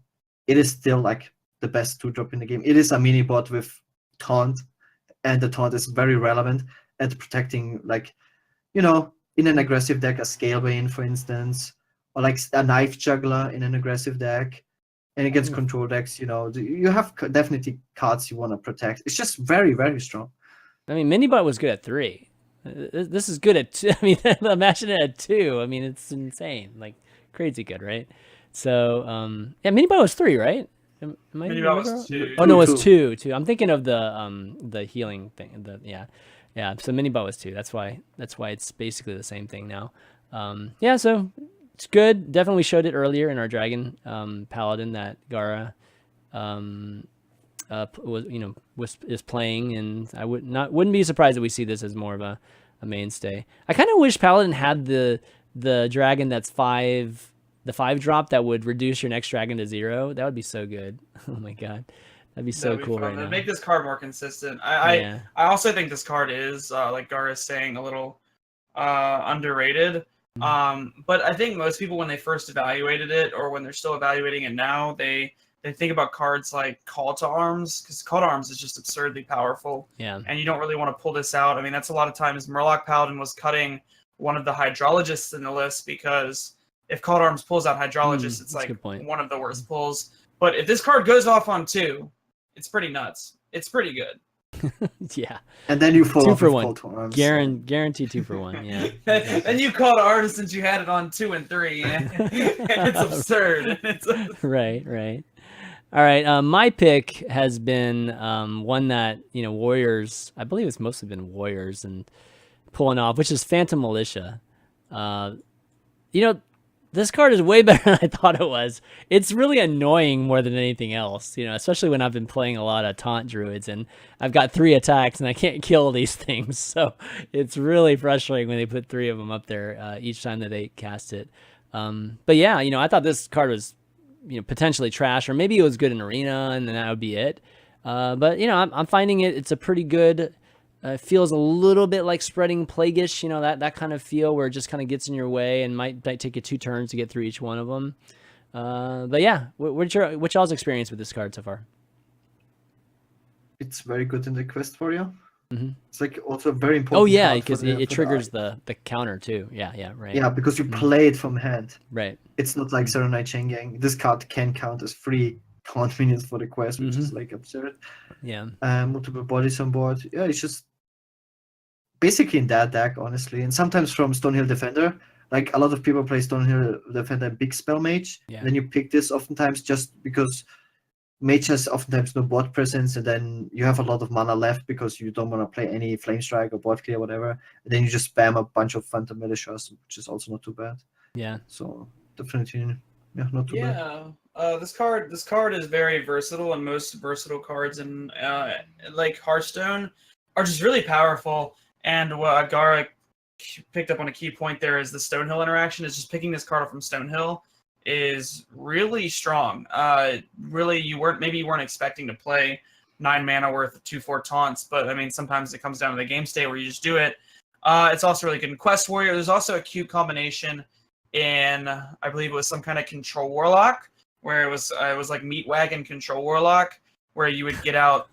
It is still like the best 2-drop in the game. It is a mini bot with taunt, and the taunt is very relevant at protecting, in an aggressive deck, a Scalebane, for instance, or like a Knife Juggler in an aggressive deck, and against control decks, you have definitely cards you want to protect. It's just very, very strong. I mean, Minibot was good at 3. This is good at 2. I mean, imagine it at 2. I mean, it's insane, like crazy good, right? So, Minibot was 3, right? Minibot was 2. Oh no, it was 2. I'm thinking of the healing thing. Yeah. So Minibot was 2. That's why it's basically the same thing now. So it's good. Definitely showed it earlier in our Dragon Paladin that Gaara is playing, and I wouldn't be surprised if we see this as more of a mainstay. I kind of wish Paladin had the dragon that's 5, the 5-drop that would reduce your next dragon to 0. That would be so good. Oh my god, that'd be so cool right now. Make this card more consistent. I also think this card is like Gaara is saying, a little underrated. But I think most people, when they first evaluated it, or when they're still evaluating it now, they think about cards like Call to Arms, because Call to Arms is just absurdly powerful. Yeah. And you don't really want to pull this out. I mean, that's a lot of times Murloc Paladin was cutting one of the Hydrologists in the list, because if Call to Arms pulls out Hydrologist, it's like one of the worst pulls. But if this card goes off on 2, it's pretty nuts. It's pretty good. Yeah. And then you fall 2 off for with 1. Guarantee 2 for 1. Yeah. And you call to Artist since you had it on 2 and 3. And it's absurd. Right. All right. My pick has been one that Warriors. I believe it's mostly been Warriors and pulling off, which is Phantom Militia. This card is way better than I thought it was. It's really annoying more than anything else, especially when I've been playing a lot of taunt druids and I've got 3 attacks and I can't kill these things. So it's really frustrating when they put 3 of them up there each time that they cast it. But yeah, I thought this card was, potentially trash, or maybe it was good in Arena and then that would be it. But I'm finding it's a pretty good. Feels a little bit like Spreading Plaguish, that kind of feel where it just kind of gets in your way and might take you 2 turns to get through each one of them. But yeah, what's y'all's experience with this card so far? It's very good in the quest for you. Mm-hmm. It's like also very important. Oh yeah, because it triggers the counter too. Yeah, right. Yeah, because you play it from hand. Right. It's not like Serenite Chain Gang. This card can count as free 1 minions for the quest, which is like absurd. Yeah. Multiple bodies on board. Yeah, it's just basically in that deck, honestly. And sometimes from Stonehill Defender, like a lot of people play Stonehill Defender and Big Spell Mage. Yeah. And then you pick this oftentimes just because Mage has oftentimes no board presence, and then you have a lot of mana left because you don't want to play any Flame Strike or board clear or whatever. And then you just spam a bunch of Phantom Militias, which is also not too bad. Yeah. So definitely, yeah, not too bad. This card is very versatile, and most versatile cards in like Hearthstone are just really powerful. And what Gaara picked up on a key point there is the Stonehill interaction. Is just picking this card up from Stonehill is really strong. Really, you weren't expecting to play 9 mana worth of 2/4 taunts, but I mean sometimes it comes down to the game state where you just do it. It's also really good in Quest Warrior. There's also a cute combination in, I believe it was some kind of Control Warlock, where it was like Meat Wagon Control Warlock, where you would get out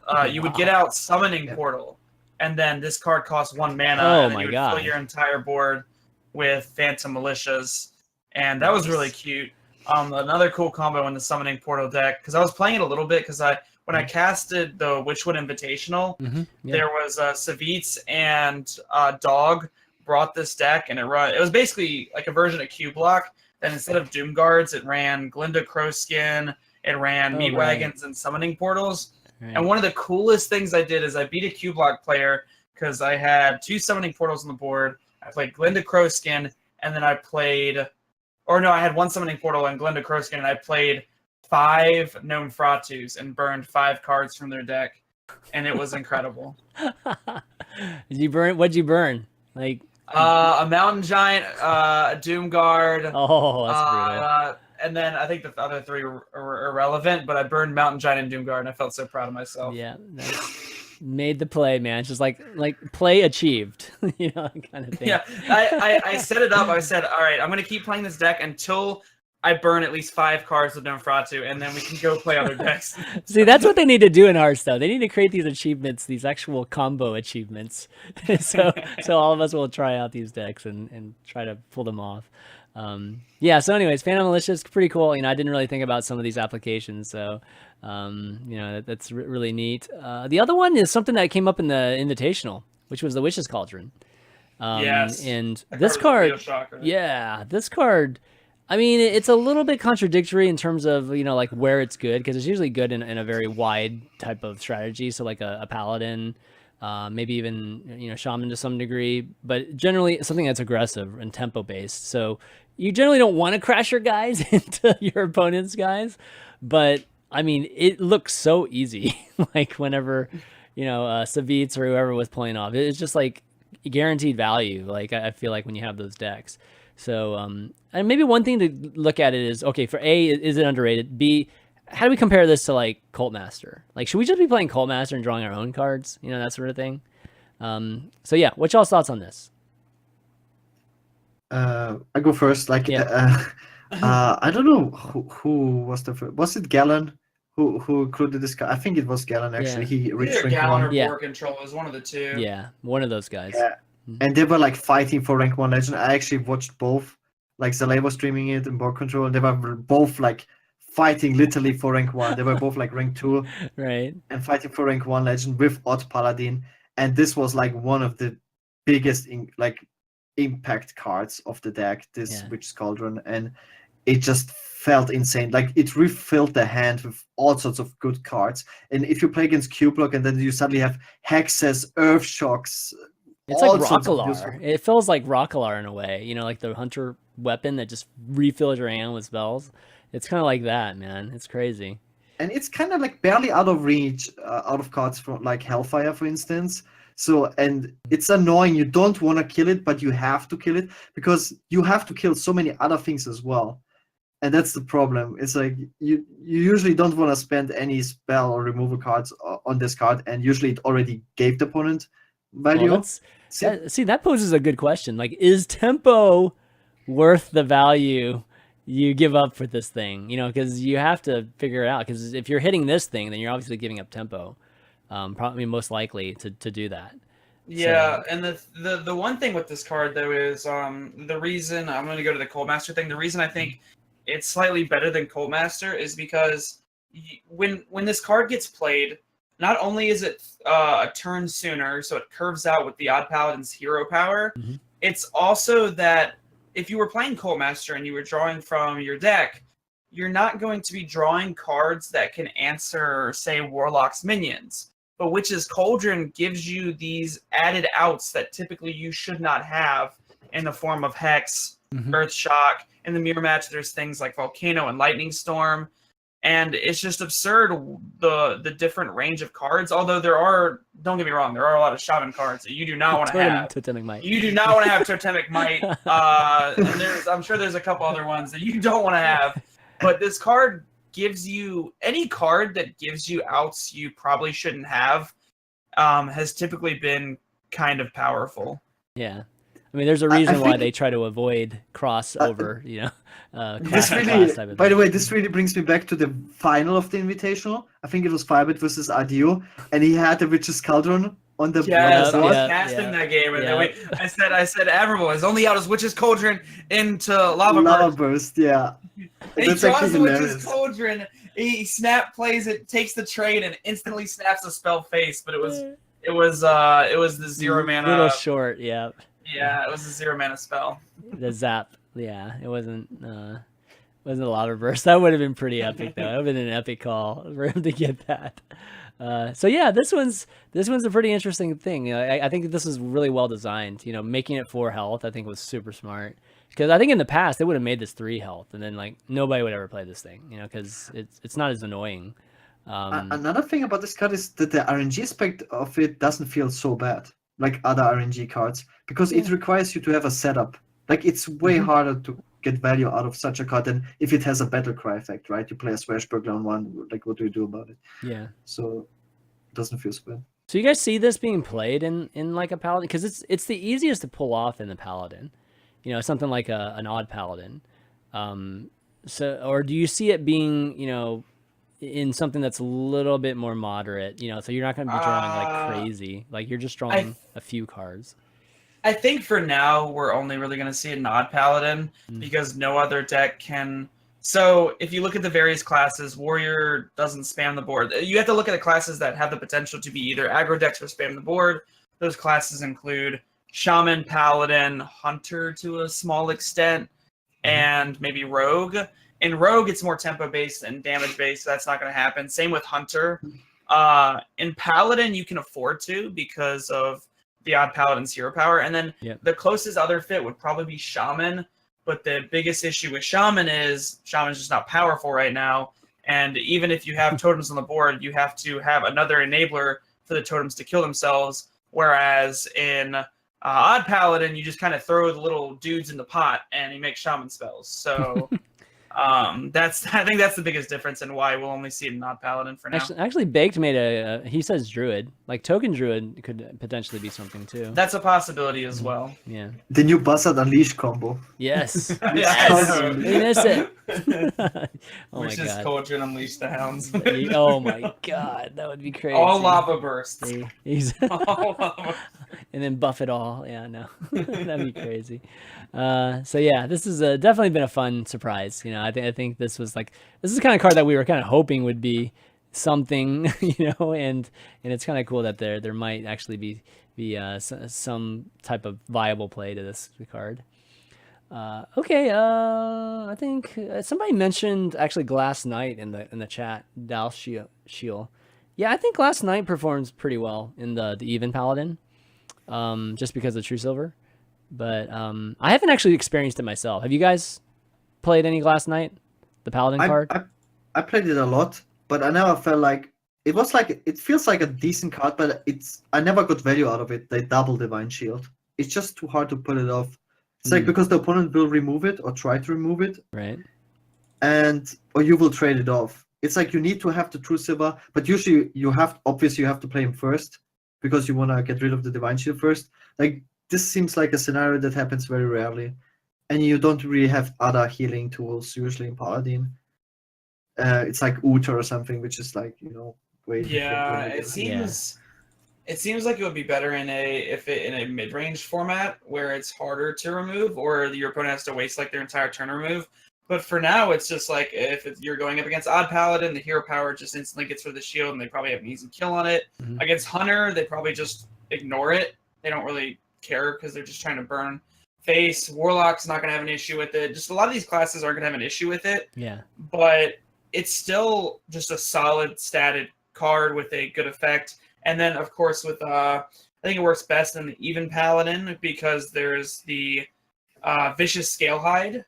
Summoning Portal, and then this card costs 1 mana, and then you would fill your entire board with Phantom Militias, and that was really cute. Another cool combo in the Summoning Portal deck, because I was playing it a little bit, because when I casted the Witchwood Invitational, there was Savitz and Dog brought this deck, and it was basically like a version of Q Block. Then instead of Doom Guards, it ran Glinda Crowskin, it ran Meat Wagons and Summoning Portals. Right. And one of the coolest things I did is I beat a Q Block player because I had 2 Summoning Portals on the board. I played Glinda Crowskin, and then I had 1 Summoning Portal and Glinda Crowskin, and I played 5 Gnome Fratus and burned 5 cards from their deck, and it was incredible. What'd you burn? Like a Mountain Giant, a Doom Guard. Oh, that's brutal. And then I think the other 3 were irrelevant, but I burned Mountain Giant and Doom Guard, and I felt so proud of myself. Yeah, made the play, man. It's just like play achieved, you know, kind of thing. Yeah, I set it up. I said, all right, I'm gonna keep playing this deck until I burn at least 5 cards with Gnome-Fratu, and then we can go play other decks. See, that's what they need to do in Hearthstone. They need to create these achievements, these actual combo achievements. so all of us will try out these decks and try to pull them off. Yeah, so anyways, Phantom Militia is pretty cool. You know, I didn't really think about some of these applications, so you know, that's really neat. The other one is something that came up in the Invitational, which was the Witch's Cauldron. Yes. And this card, this card, I mean, it's a little bit contradictory in terms of, you know, like where it's good, because it's usually good in a very wide type of strategy. So like a paladin, maybe even, you know, shaman to some degree, but generally something that's aggressive and tempo based. So you generally don't want to crash your guys into your opponent's guys, but I mean, it looks so easy. Like whenever, you know, Savitz or whoever was playing off, it's just like guaranteed value. Like I feel like when you have those decks. So, and maybe one thing to look at it is, okay, for A, is it underrated? B, how do we compare this to like Cult Master? Like, should we just be playing Cult Master and drawing our own cards? You know, that sort of thing. So yeah, what's y'all's thoughts on this? I go first. Like, I don't know who was the first. Was it Galen who included this guy? I think it was Galen actually. Yeah. He reached Either rank Gallon 1. or Board Control is one of the 2. Yeah, one of those guys. Yeah. And they were like fighting for rank 1 legend. I actually watched both. Like Zalay was streaming it and Board Control, and they were both like fighting literally for rank 1. They were both like rank 2, right? And fighting for rank 1 legend with Odd Paladin. And this was like one of the biggest impact cards of the deck. This Witch's Cauldron, and it just felt insane. Like it refilled the hand with all sorts of good cards. And if you play against Q Block, and then you suddenly have Hexes, Earth Shocks. It's like Rockalar. It feels like Rockalar in a way, you know, like the hunter weapon that just refills your hand with spells. It's kind of like that, man. It's crazy. And it's kind of like barely out of reach, out of cards from like Hellfire, for instance. So, and it's annoying. You don't want to kill it, but you have to kill it because you have to kill so many other things as well. And that's the problem. It's like you usually don't want to spend any spell or removal cards on this card, and usually it already gave the opponent value. Well, see, that poses a good question. Like, is tempo worth the value you give up for this thing? You know, because you have to figure it out. Because if you're hitting this thing, then you're obviously giving up tempo. Probably most likely to do that. Yeah, so. And the one thing with this card though is the reason I'm going to go to the Cold Master thing. The reason I think it's slightly better than Cold Master is because when this card gets played, not only is it a turn sooner, so it curves out with the Odd Paladin's hero power, it's also that if you were playing Cult Master and you were drawing from your deck, you're not going to be drawing cards that can answer, say, Warlock's minions. But Witch's Cauldron gives you these added outs that typically you should not have in the form of Hex, Earth Shock. In the mirror match, there's things like Volcano and Lightning Storm. And it's just absurd, the different range of cards. Although don't get me wrong, there are a lot of Shaman cards that you do not want to have. Totemic Might. You do not want to have Totemic Might. And I'm sure there's a couple other ones that you don't want to have. But this card gives you, any card that gives you outs you probably shouldn't have, has typically been kind of powerful. Yeah. I mean, there's a reason why they try to avoid crossover, by the way, this really brings me back to the final of the Invitational. I think it was Firebit versus RDO, and he had the Witch's Cauldron on the board. I was casting that game, and then I said admirable. His only out is Witch's Cauldron into Lava Burst. Yeah. And he draws the Witch's Cauldron. He plays it, takes the trade, and instantly snaps the spell face. But it was the 0 mana. A little short, yeah. Yeah, it was a 0 mana spell. The zap, yeah, it wasn't a Lava Burst. That would have been pretty epic, though. It would have been an epic call for him to get that. So yeah, this one's a pretty interesting thing. I think this is really well designed. Making it 4 health, I think was super smart. Because I think in the past they would have made this 3 health, and then nobody would ever play this thing. Because it's not as annoying. Another thing about this card is that the RNG aspect of it doesn't feel so bad like other RNG cards, because it requires you to have a setup. It's way harder to get value out of such a card than if it has a battle cry effect, right? You play a Swashbuckler on one, what do you do about it? Yeah. So it doesn't feel so bad. So you guys see this being played in a Paladin? Because it's the easiest to pull off in the Paladin. Something like an Odd Paladin. Or do you see it being, in something that's a little bit more moderate, so you're not going to be drawing like crazy, you're just drawing a few cards? I think for now we're only really going to see an Odd Paladin because no other deck can. So if you look at the various classes, Warrior doesn't spam the board. You have to look at the classes that have the potential to be either aggro decks or spam the board. Those classes include Shaman, Paladin, Hunter to a small extent, and maybe Rogue. In Rogue, it's more tempo-based and damage-based, so that's not going to happen. Same with Hunter. In Paladin, you can afford to because of the Odd Paladin's hero power. And then the closest other fit would probably be Shaman. But the biggest issue with Shaman is just not powerful right now. And even if you have totems on the board, you have to have another enabler for the totems to kill themselves. Whereas in Odd Paladin, you just kind of throw the little dudes in the pot and he makes Shaman spells. So... I think that's the biggest difference and why we'll only see it in Odd Paladin for now. Actually, Baked made he says Druid. Token Druid could potentially be something too. That's a possibility as well. Yeah. The new Buzzard Unleash combo. Yes. Yes. We miss it. Which is Cauldron Unleash the Hounds. Oh my god, that would be crazy. All lava bursts. All lava. And then buff it all. Yeah, no. That'd be crazy. So yeah, this has definitely been a fun surprise. I think this was this is the kind of card that we were kind of hoping would be something, and it's kind of cool that there might actually be some type of viable play to this card. Okay, I think somebody mentioned actually Glass Knight in the chat. Dal Shiel. Yeah, I think Glass Knight performs pretty well in the Even Paladin, just because of True Silver. But I haven't actually experienced it myself. Have you guys played any Glass Knight, the Paladin card? I played it a lot, but I never felt like it feels like a decent card, but I never got value out of it. They double Divine Shield. It's just too hard to pull it off. It's because the opponent will remove it or try to remove it, right? Or you will trade it off. It's you need to have the True Silver, but usually you have to play him first because you want to get rid of the Divine Shield first. This seems like a scenario that happens very rarely, and you don't really have other healing tools usually in Paladin. It's like Uta or something, which is way. Yeah, it seems like it would be better in a mid-range format where it's harder to remove, or your opponent has to waste their entire turn to remove. But for now, it's just like if you're going up against Odd Paladin, the hero power just instantly gets rid of the shield, and they probably have an easy kill on it. Mhm. Against Hunter, they probably just ignore it. They don't really care because they're just trying to burn face. Warlock's not going to have an issue with it. Just a lot of these classes aren't going to have an issue with it. Yeah. But it's still just a solid statted card with a good effect. And then, of course, with I think it works best in the Even Paladin because there's the Vicious Scalehide.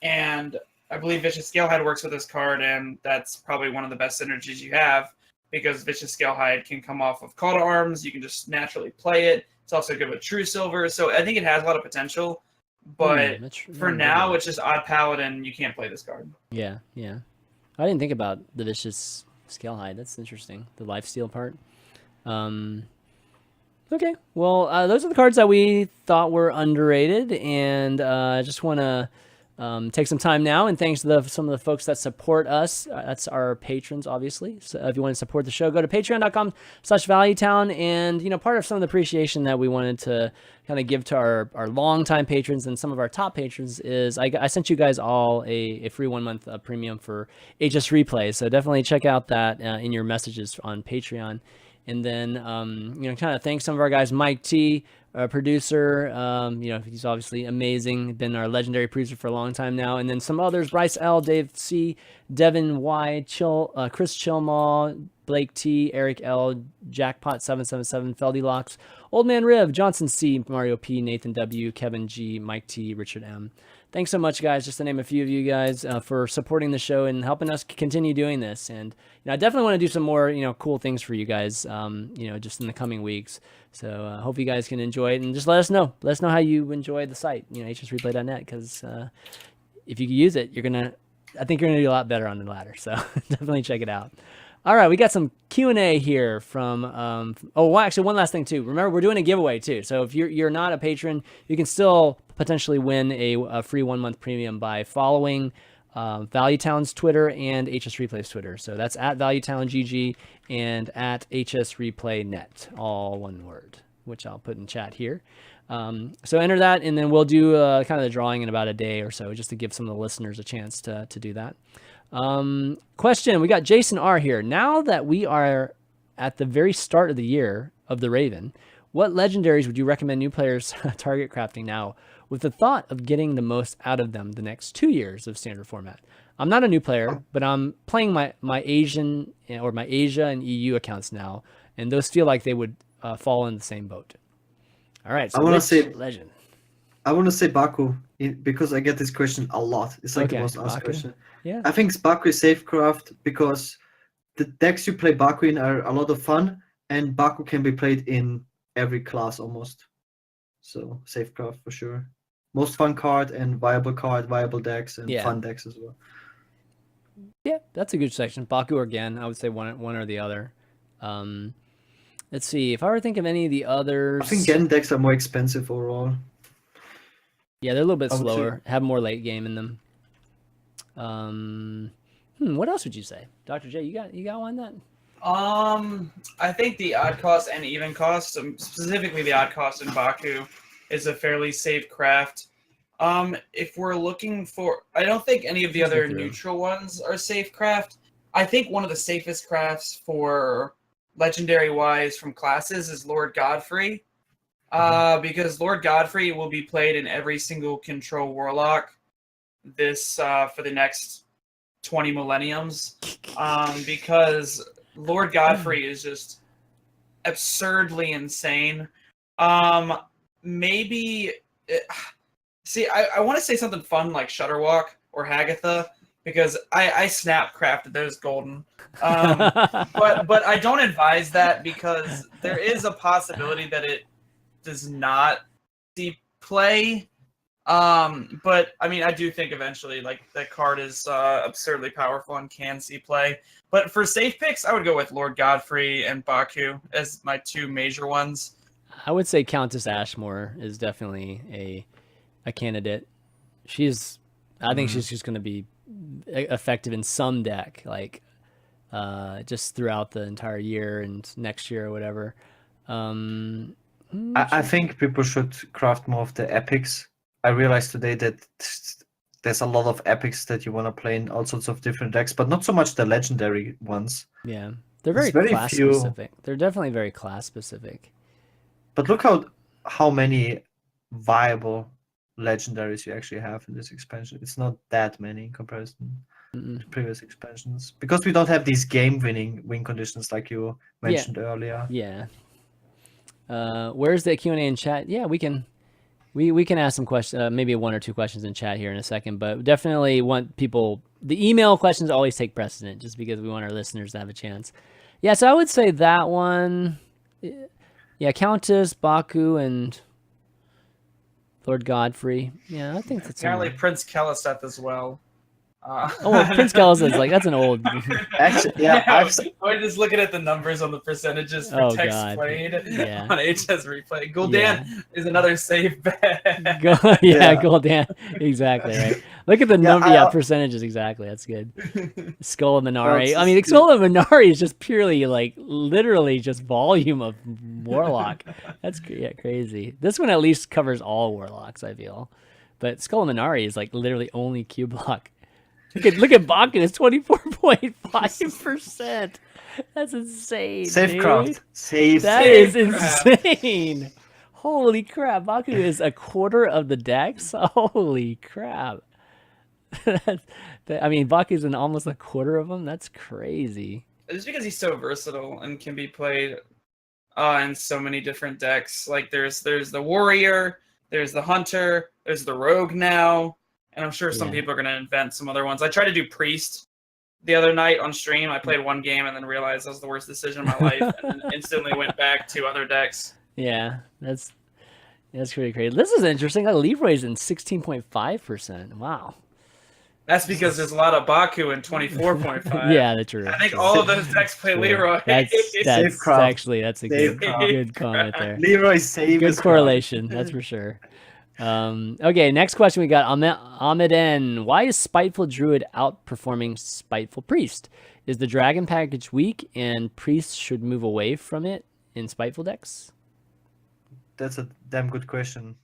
And I believe Vicious Scalehide works with this card, and that's probably one of the best synergies you have because Vicious Scalehide can come off of Call to Arms. You can just naturally play it. It's also good with True Silver. So I think it has a lot of potential. But for now, it's just Odd Paladin. You can't play this card. Yeah, yeah. I didn't think about the Vicious Scalehide. That's interesting. The lifesteal part. Okay, well, those are the cards that we thought were underrated, and I just want to take some time now and thanks to some of the folks that support us. That's our patrons, obviously. So if you want to support the show, go to patreon.com/valuetown. And, part of some of the appreciation that we wanted to kind of give to our longtime patrons and some of our top patrons is I sent you guys all a free 1 month premium for HS Replay. So definitely check out that in your messages on Patreon. And then, kind of thanks some of our guys, Mike T, our producer, he's obviously amazing, been our legendary producer for a long time now. And then some others, Bryce L, Dave C, Devin Y, Chris Chilmaw, Blake T, Eric L, Jackpot777, Feldy Locks, Old Man Riv, Johnson C, Mario P, Nathan W, Kevin G, Mike T, Richard M. Thanks so much, guys, just to name a few of you guys, for supporting the show and helping us continue doing this. And I definitely want to do some more, cool things for you guys, just in the coming weeks. So hope you guys can enjoy it, and just let us know. Let us know how you enjoy the site, hsreplay.net, because if you use it, I think you're gonna do a lot better on the ladder. So definitely check it out. All right, we got some Q&A here from, actually one last thing too. Remember, we're doing a giveaway too. So if you're not a patron, you can still potentially win a free 1 month premium by following ValueTown's Twitter and HS Replay's Twitter. So that's at ValueTownGG and at HS ReplayNet, all one word, which I'll put in chat here. So enter that, and then we'll do kind of the drawing in about a day or so, just to give some of the listeners a chance to do that. Question, we got Jason R here. Now that we are at the very start of the year of the Raven, what legendaries would you recommend new players target crafting now, with the thought of getting the most out of them the next 2 years of standard format? I'm not a new player, but I'm playing my Asian or my Asia and EU accounts now, and those feel like they would fall in the same boat. All right, so I want to say legend. I want to say Baku because I get this question a lot. It's like the most asked question. Yeah, I think Baku is safe craft because the decks you play Baku in are a lot of fun, and Baku can be played in every class almost. So safe craft for sure. Most fun card and viable decks and fun decks as well. Yeah, that's a good section. Baku or Gen, I would say one or the other. Let's see. If I were to think of any of the others, I think Gen decks are more expensive overall. Yeah, they're a little bit slower, have more late game in them. What else would you say, Dr. J? You got one then? I think the odd cost and even cost, specifically the odd cost in Baku, is a fairly safe craft. If we're looking for, I don't think any of the other neutral ones are safe craft. I think one of the safest crafts for legendary wise from classes is Lord Godfrey. Because Lord Godfrey will be played in every single control warlock for the next 20 millenniums. Because Lord Godfrey is just absurdly insane. Maybe I want to say something fun like Shutterwalk or Hagatha, because I snap crafted those golden. But I don't advise that because there is a possibility that it does not see play. But I mean, I do think eventually like that card is absurdly powerful and can see play. But for safe picks, I would go with Lord Godfrey and Baku as my two major ones. I would say Countess Ashmore is definitely a candidate. I think she's just going to be effective in some deck, like just throughout the entire year and next year or whatever. I think people should craft more of the epics. I realized today that there's a lot of epics that you want to play in all sorts of different decks, but not so much the legendary ones. Yeah, they're very, very class few. specific. They're definitely very class specific. But look how many viable legendaries you actually have in this expansion. It's not that many in comparison to previous expansions, because we don't have these win conditions like you mentioned earlier. Yeah. Where's the Q&A in chat? Yeah, we can ask some questions, maybe 1 or 2 questions in chat here in a second, but definitely want people, the email questions always take precedent just because we want our listeners to have a chance. Yeah, so I would say that one. Yeah, Countess, Baku, and Lord Godfrey. Yeah, I think that's apparently Prince Keleseth as well. Prince Keleseth, like, that's an old. Actually, yeah, I was just looking at the numbers on the percentages for text played on HS Replay. Gul'dan is another safe bet. Gul'dan, exactly right. Look at the number, percentages exactly. That's good. Skull of Minari. I mean, Skull of Minari is just purely like literally just volume of Warlock. That's crazy. This one at least covers all Warlocks, I feel, but Skull of Minari is like literally only Q block. Look at Bakken, it's 24.5%. That's insane. Safe craft. That is insane. Holy crap. Baku is a quarter of the decks. Holy crap. I mean, Baku's in almost a quarter of them. That's crazy. Just because he's so versatile and can be played in so many different decks. Like there's the warrior, there's the hunter, there's the rogue now. And I'm sure some people are going to invent some other ones. I tried to do Priest the other night on stream. I played one game and then realized that was the worst decision of my life, and then instantly went back to other decks. Yeah, that's pretty crazy. This is interesting. Leroy's in 16.5%. Wow. That's because there's a lot of Baku in 24.5. Yeah, that's true. I think all of those decks play Leroy. That's actually a good comment there. Leroy's safe. Good correlation, that's for sure. Okay, next question we got. Ahmed N. Why is Spiteful Druid outperforming Spiteful Priest? Is the Dragon package weak and Priest should move away from it in Spiteful decks? That's a damn good question.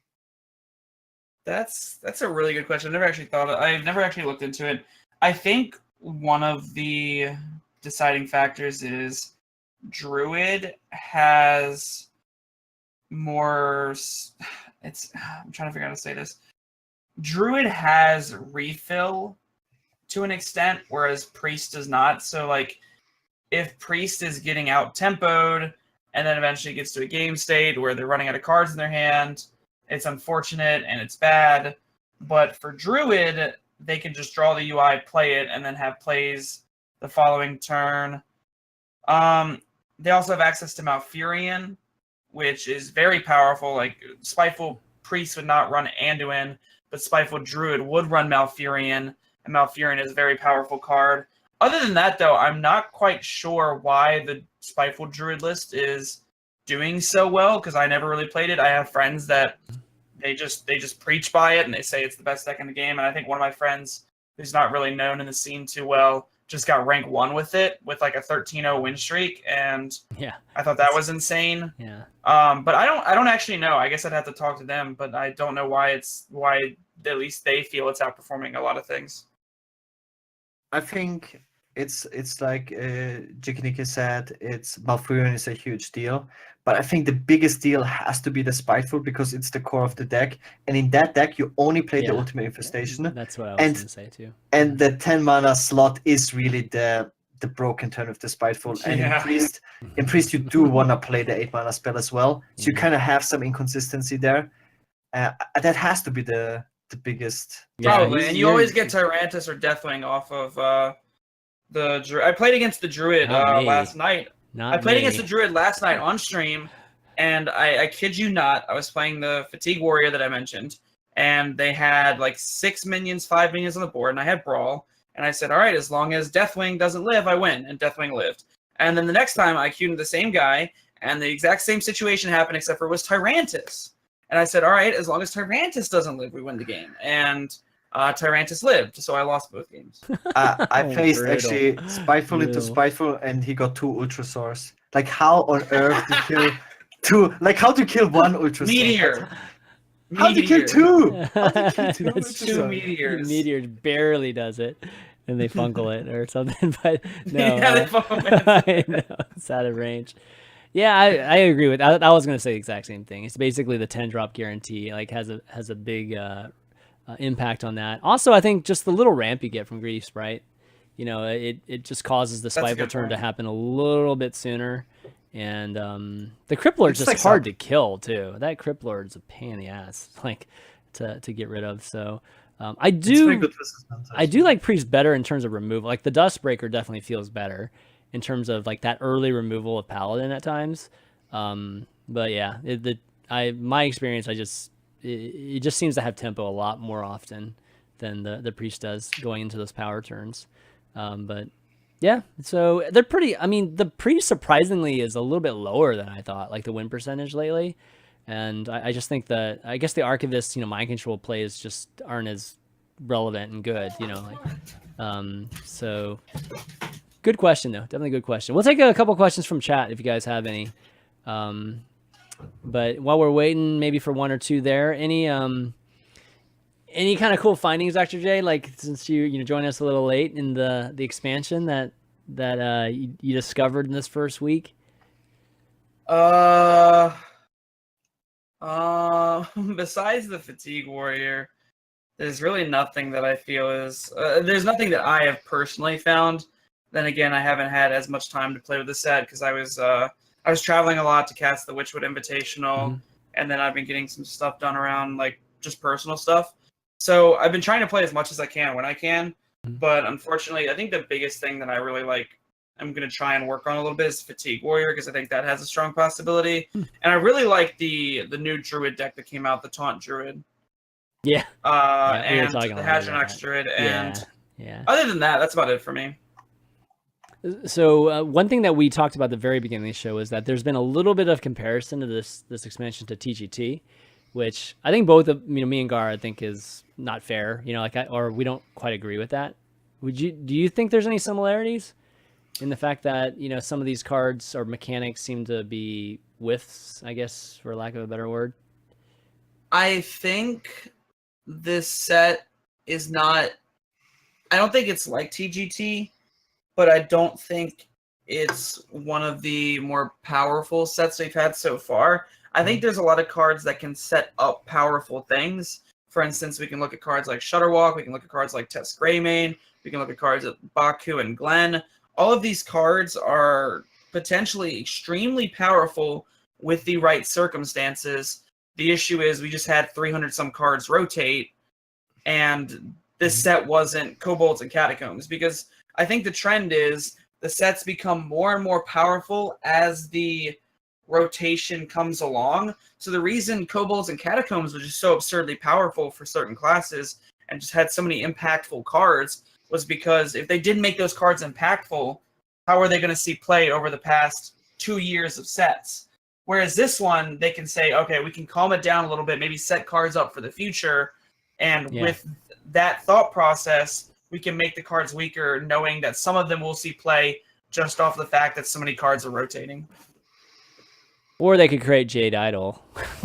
That's a really good question. I've never actually looked into it. I think one of the deciding factors is Druid has more... I'm trying to figure out how to say this. Druid has refill to an extent, whereas Priest does not. So, like, if Priest is getting out-tempoed and then eventually gets to a game state where they're running out of cards in their hand, it's unfortunate and it's bad. But for Druid, they can just draw the UI, play it, and then have plays the following turn. They also have access to Malfurion, which is very powerful. Like, Spiteful Priest would not run Anduin, but Spiteful Druid would run Malfurion, and Malfurion is a very powerful card. Other than that, though, I'm not quite sure why the Spiteful Druid list is doing so well, because I never really played it. I have friends that they just preach by it, and they say it's the best deck in the game, and I think one of my friends, who's not really known in the scene too well, just got rank 1 with it, with like a 13-0 win streak, and I thought that was insane. Yeah. But I don't actually know. I guess I'd have to talk to them, but I don't know why at least they feel it's outperforming a lot of things. I think it's like DrJikininki said, Malfurion is a huge deal, but I think the biggest deal has to be the Spiteful, because it's the core of the deck, and in that deck you only play the Ultimate Infestation. That's what I was going to say too. And the 10 mana slot is really the broken turn of the Spiteful. And in Priest you do want to play the 8 mana spell as well, so you kind of have some inconsistency there. That has to be the biggest. Probably, and you always get Tyrantus or Deathwing off of the. I played against the Druid last night. Against the Druid last night on stream, and I kid you not, I was playing the Fatigue Warrior that I mentioned, and they had like 5 minions on the board, and I had Brawl, and I said, all right, as long as Deathwing doesn't live, I win, and Deathwing lived. And then the next time I queued the same guy, and the exact same situation happened, except for it was Tyrantus. And I said, all right, as long as Tyrantus doesn't live, we win the game. And Tyrantus lived, so I lost both games. I faced actually Spiteful into Spiteful, and he got 2 Ultrasaurs. Like, how on earth to kill 2? Like, how to kill 1 Ultrasaur? Meteor. How'd you kill two? How'd you kill two? That's Two true. meteors. Meteor barely does it, and they funkle it or something. But no, Yeah, they funkle it. I know it's out of range. Yeah, I agree with. I was gonna say the exact same thing. It's basically the 10 drop guarantee. Like has a big impact on that. Also, I think just the little ramp you get from Greedy Sprite, it just causes the swipe turn to happen a little bit sooner. And the Cripplord's just hard to kill too. That Cripplord's a pain in the ass, like to get rid of. So I do like Priest better in terms of removal. Like the Dustbreaker definitely feels better in terms of like that early removal of Paladin at times. But yeah, my experience, it just seems to have tempo a lot more often than the Priest does going into those power turns. But yeah, so they're pretty. I mean, the Priest surprisingly is a little bit lower than I thought, like the win percentage lately. And I just think that I guess the Archivist, mind control plays just aren't as relevant and good, so good question though, definitely good question. We'll take a couple questions from chat if you guys have any. But while we're waiting, maybe for one or two there, any kind of cool findings, Dr. J? Like since you joined us a little late in the expansion that you discovered in this first week. Besides the Fatigue Warrior, there's really nothing that I feel is there's nothing that I have personally found. Then again, I haven't had as much time to play with the set because I was traveling a lot to cast the Witchwood Invitational, and then I've been getting some stuff done around like just personal stuff. So I've been trying to play as much as I can when I can, but unfortunately, I think the biggest thing that I really I'm going to try and work on a little bit is Fatigue Warrior because I think that has a strong possibility, and I really like the new Druid deck that came out, the Taunt Druid. Yeah. And the Hadronox Druid, and other than that, that's about it for me. So one thing that we talked about at the very beginning of the show is that there's been a little bit of comparison to this expansion to TGT, which I think both of me and Gaara think is not fair. Or we don't quite agree with that. Do you think there's any similarities in the fact that some of these cards or mechanics seem to be whiffs, I guess, for lack of a better word? I think this set is not. I don't think it's like TGT. But I don't think it's one of the more powerful sets we've had so far. I think there's a lot of cards that can set up powerful things. For instance, we can look at cards like Shutterwalk, we can look at cards like Tess Greymane, we can look at cards like Baku and Glenn. All of these cards are potentially extremely powerful with the right circumstances. The issue is we just had 300 some cards rotate, and this set wasn't Kobolds and Catacombs, because I think the trend is the sets become more and more powerful as the rotation comes along. So the reason Kobolds and Catacombs was just so absurdly powerful for certain classes and just had so many impactful cards was because if they didn't make those cards impactful, how are they going to see play over the past 2 years of sets? Whereas this one, they can say, okay, we can calm it down a little bit, maybe set cards up for the future. And with that thought process, we can make the cards weaker, knowing that some of them will see play just off the fact that so many cards are rotating. Or they could create Jade Idol,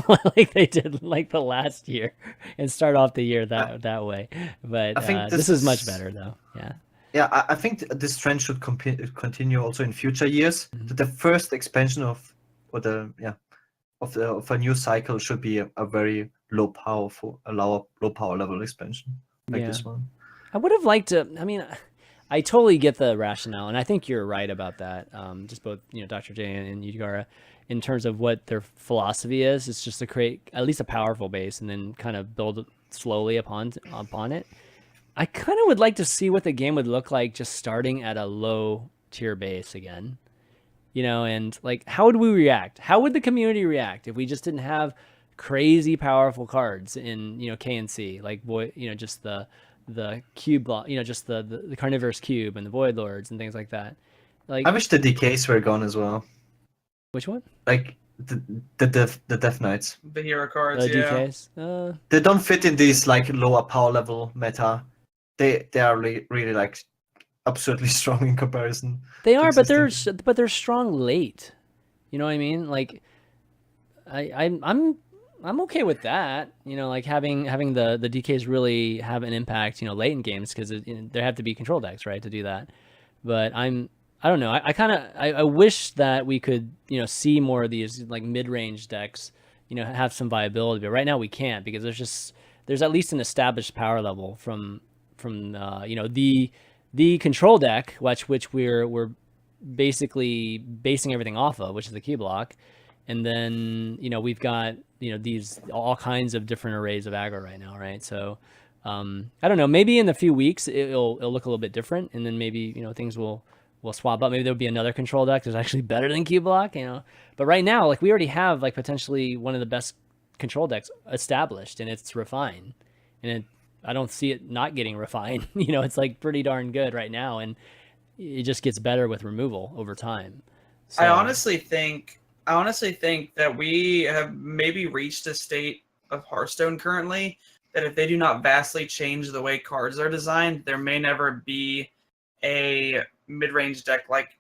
like they did like the last year, and start off the year that way. But I think this is much better, though. Yeah, I think this trend should continue also in future years. That the first expansion of a new cycle should be a very low power level expansion like this one. I would have liked to. I mean, I totally get the rationale, and I think you're right about that. Just both, Dr. J and Gaara, in terms of what their philosophy is. It's just to create at least a powerful base, and then kind of build slowly upon it. I kind of would like to see what the game would look like just starting at a low tier base again. And like, how would we react? How would the community react if we just didn't have crazy powerful cards in K and C, like just the cube block, just the carnivorous cube and the void lords and things like that. Like, I wish the decays were gone as well. Which one? Like the Death Knights. The hero cards, DKs. They don't fit in these like lower power level meta. They are really like absurdly strong in comparison. They are, but they're strong late. You know what I mean? Like, I'm I'm okay with that. You know, like having the DKs really have an impact. You know, late in games because there have to be control decks, right, to do that. But I don't know. I kind of I wish that we could see more of these like mid range decks. Have some viability. But right now we can't because there's at least an established power level from the control deck, which we're basically basing everything off of, which is the key block. And then, we've got, these all kinds of different arrays of aggro right now, right? So, I don't know, maybe in a few weeks it'll look a little bit different, and then maybe, things will swap up. Maybe there'll be another control deck that's actually better than key block, But right now, like, we already have, like, potentially one of the best control decks established, and it's refined. And I don't see it not getting refined. It's, like, pretty darn good right now, and it just gets better with removal over time. So, I honestly think that we have maybe reached a state of Hearthstone currently that if they do not vastly change the way cards are designed, there may never be a mid-range deck like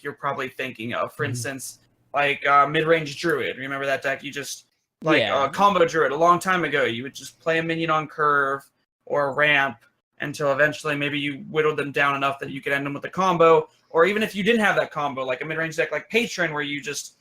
you're probably thinking of. For instance, like mid-range Druid. Remember that deck? You just combo Druid a long time ago. You would just play a minion on curve or a ramp until eventually maybe you whittled them down enough that you could end them with a combo. Or even if you didn't have that combo, like a mid-range deck like Patron, where you just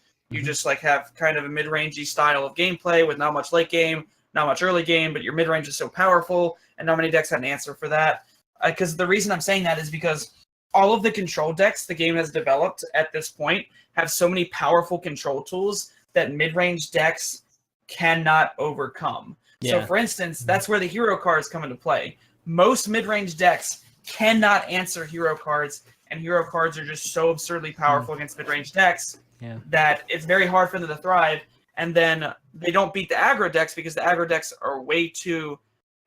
like have kind of a mid-rangey style of gameplay with not much late game, not much early game, but your mid-range is so powerful, and not many decks had an answer for that. Because the reason I'm saying that is because all of the control decks the game has developed at this point have so many powerful control tools that mid-range decks cannot overcome. So, for instance, that's where the hero cards come into play. Most mid-range decks cannot answer hero cards, and hero cards are just so absurdly powerful against mid-range decks that it's very hard for them to thrive. And then they don't beat the aggro decks because the aggro decks are way too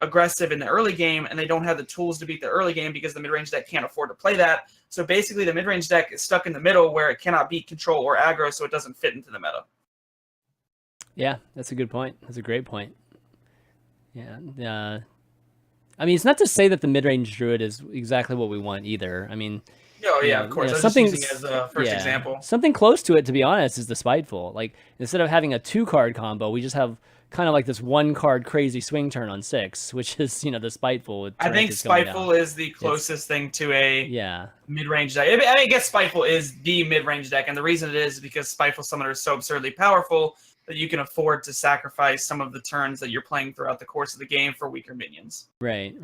aggressive in the early game, and they don't have the tools to beat the early game because the mid-range deck can't afford to play that. So basically the mid-range deck is stuck in the middle where it cannot beat control or aggro, so it doesn't fit into the meta. Yeah, that's a good point. That's a great point. Yeah. I mean, it's not to say that the mid-range Druid is exactly what we want either. I mean, of course. I was just using it as a first example. Something close to it, to be honest, is the Spiteful. Like, instead of having a 2-card combo, we just have kind of like this 1-card crazy swing turn on 6, which is, the Spiteful. With I think Spiteful is the closest thing to a mid-range deck. I guess Spiteful is the mid-range deck, and the reason it is because Spiteful Summoner is so absurdly powerful that you can afford to sacrifice some of the turns that you're playing throughout the course of the game for weaker minions. Right.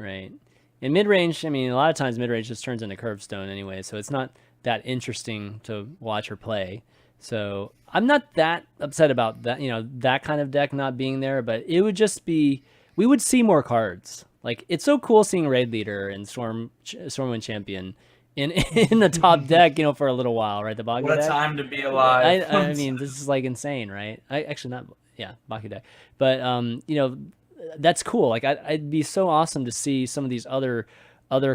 In mid-range, I mean, a lot of times mid-range just turns into Curbstone anyway, so it's not that interesting to watch or play. So I'm not that upset about that, that kind of deck not being there, but it would just be, we would see more cards. Like, it's so cool seeing Raid Leader and Stormwind Champion in the top deck, for a little while, right? The Baku deck. What a time to be alive. I mean, this is like insane, right? Baku deck. But that's cool. Like, I'd be so awesome to see some of these other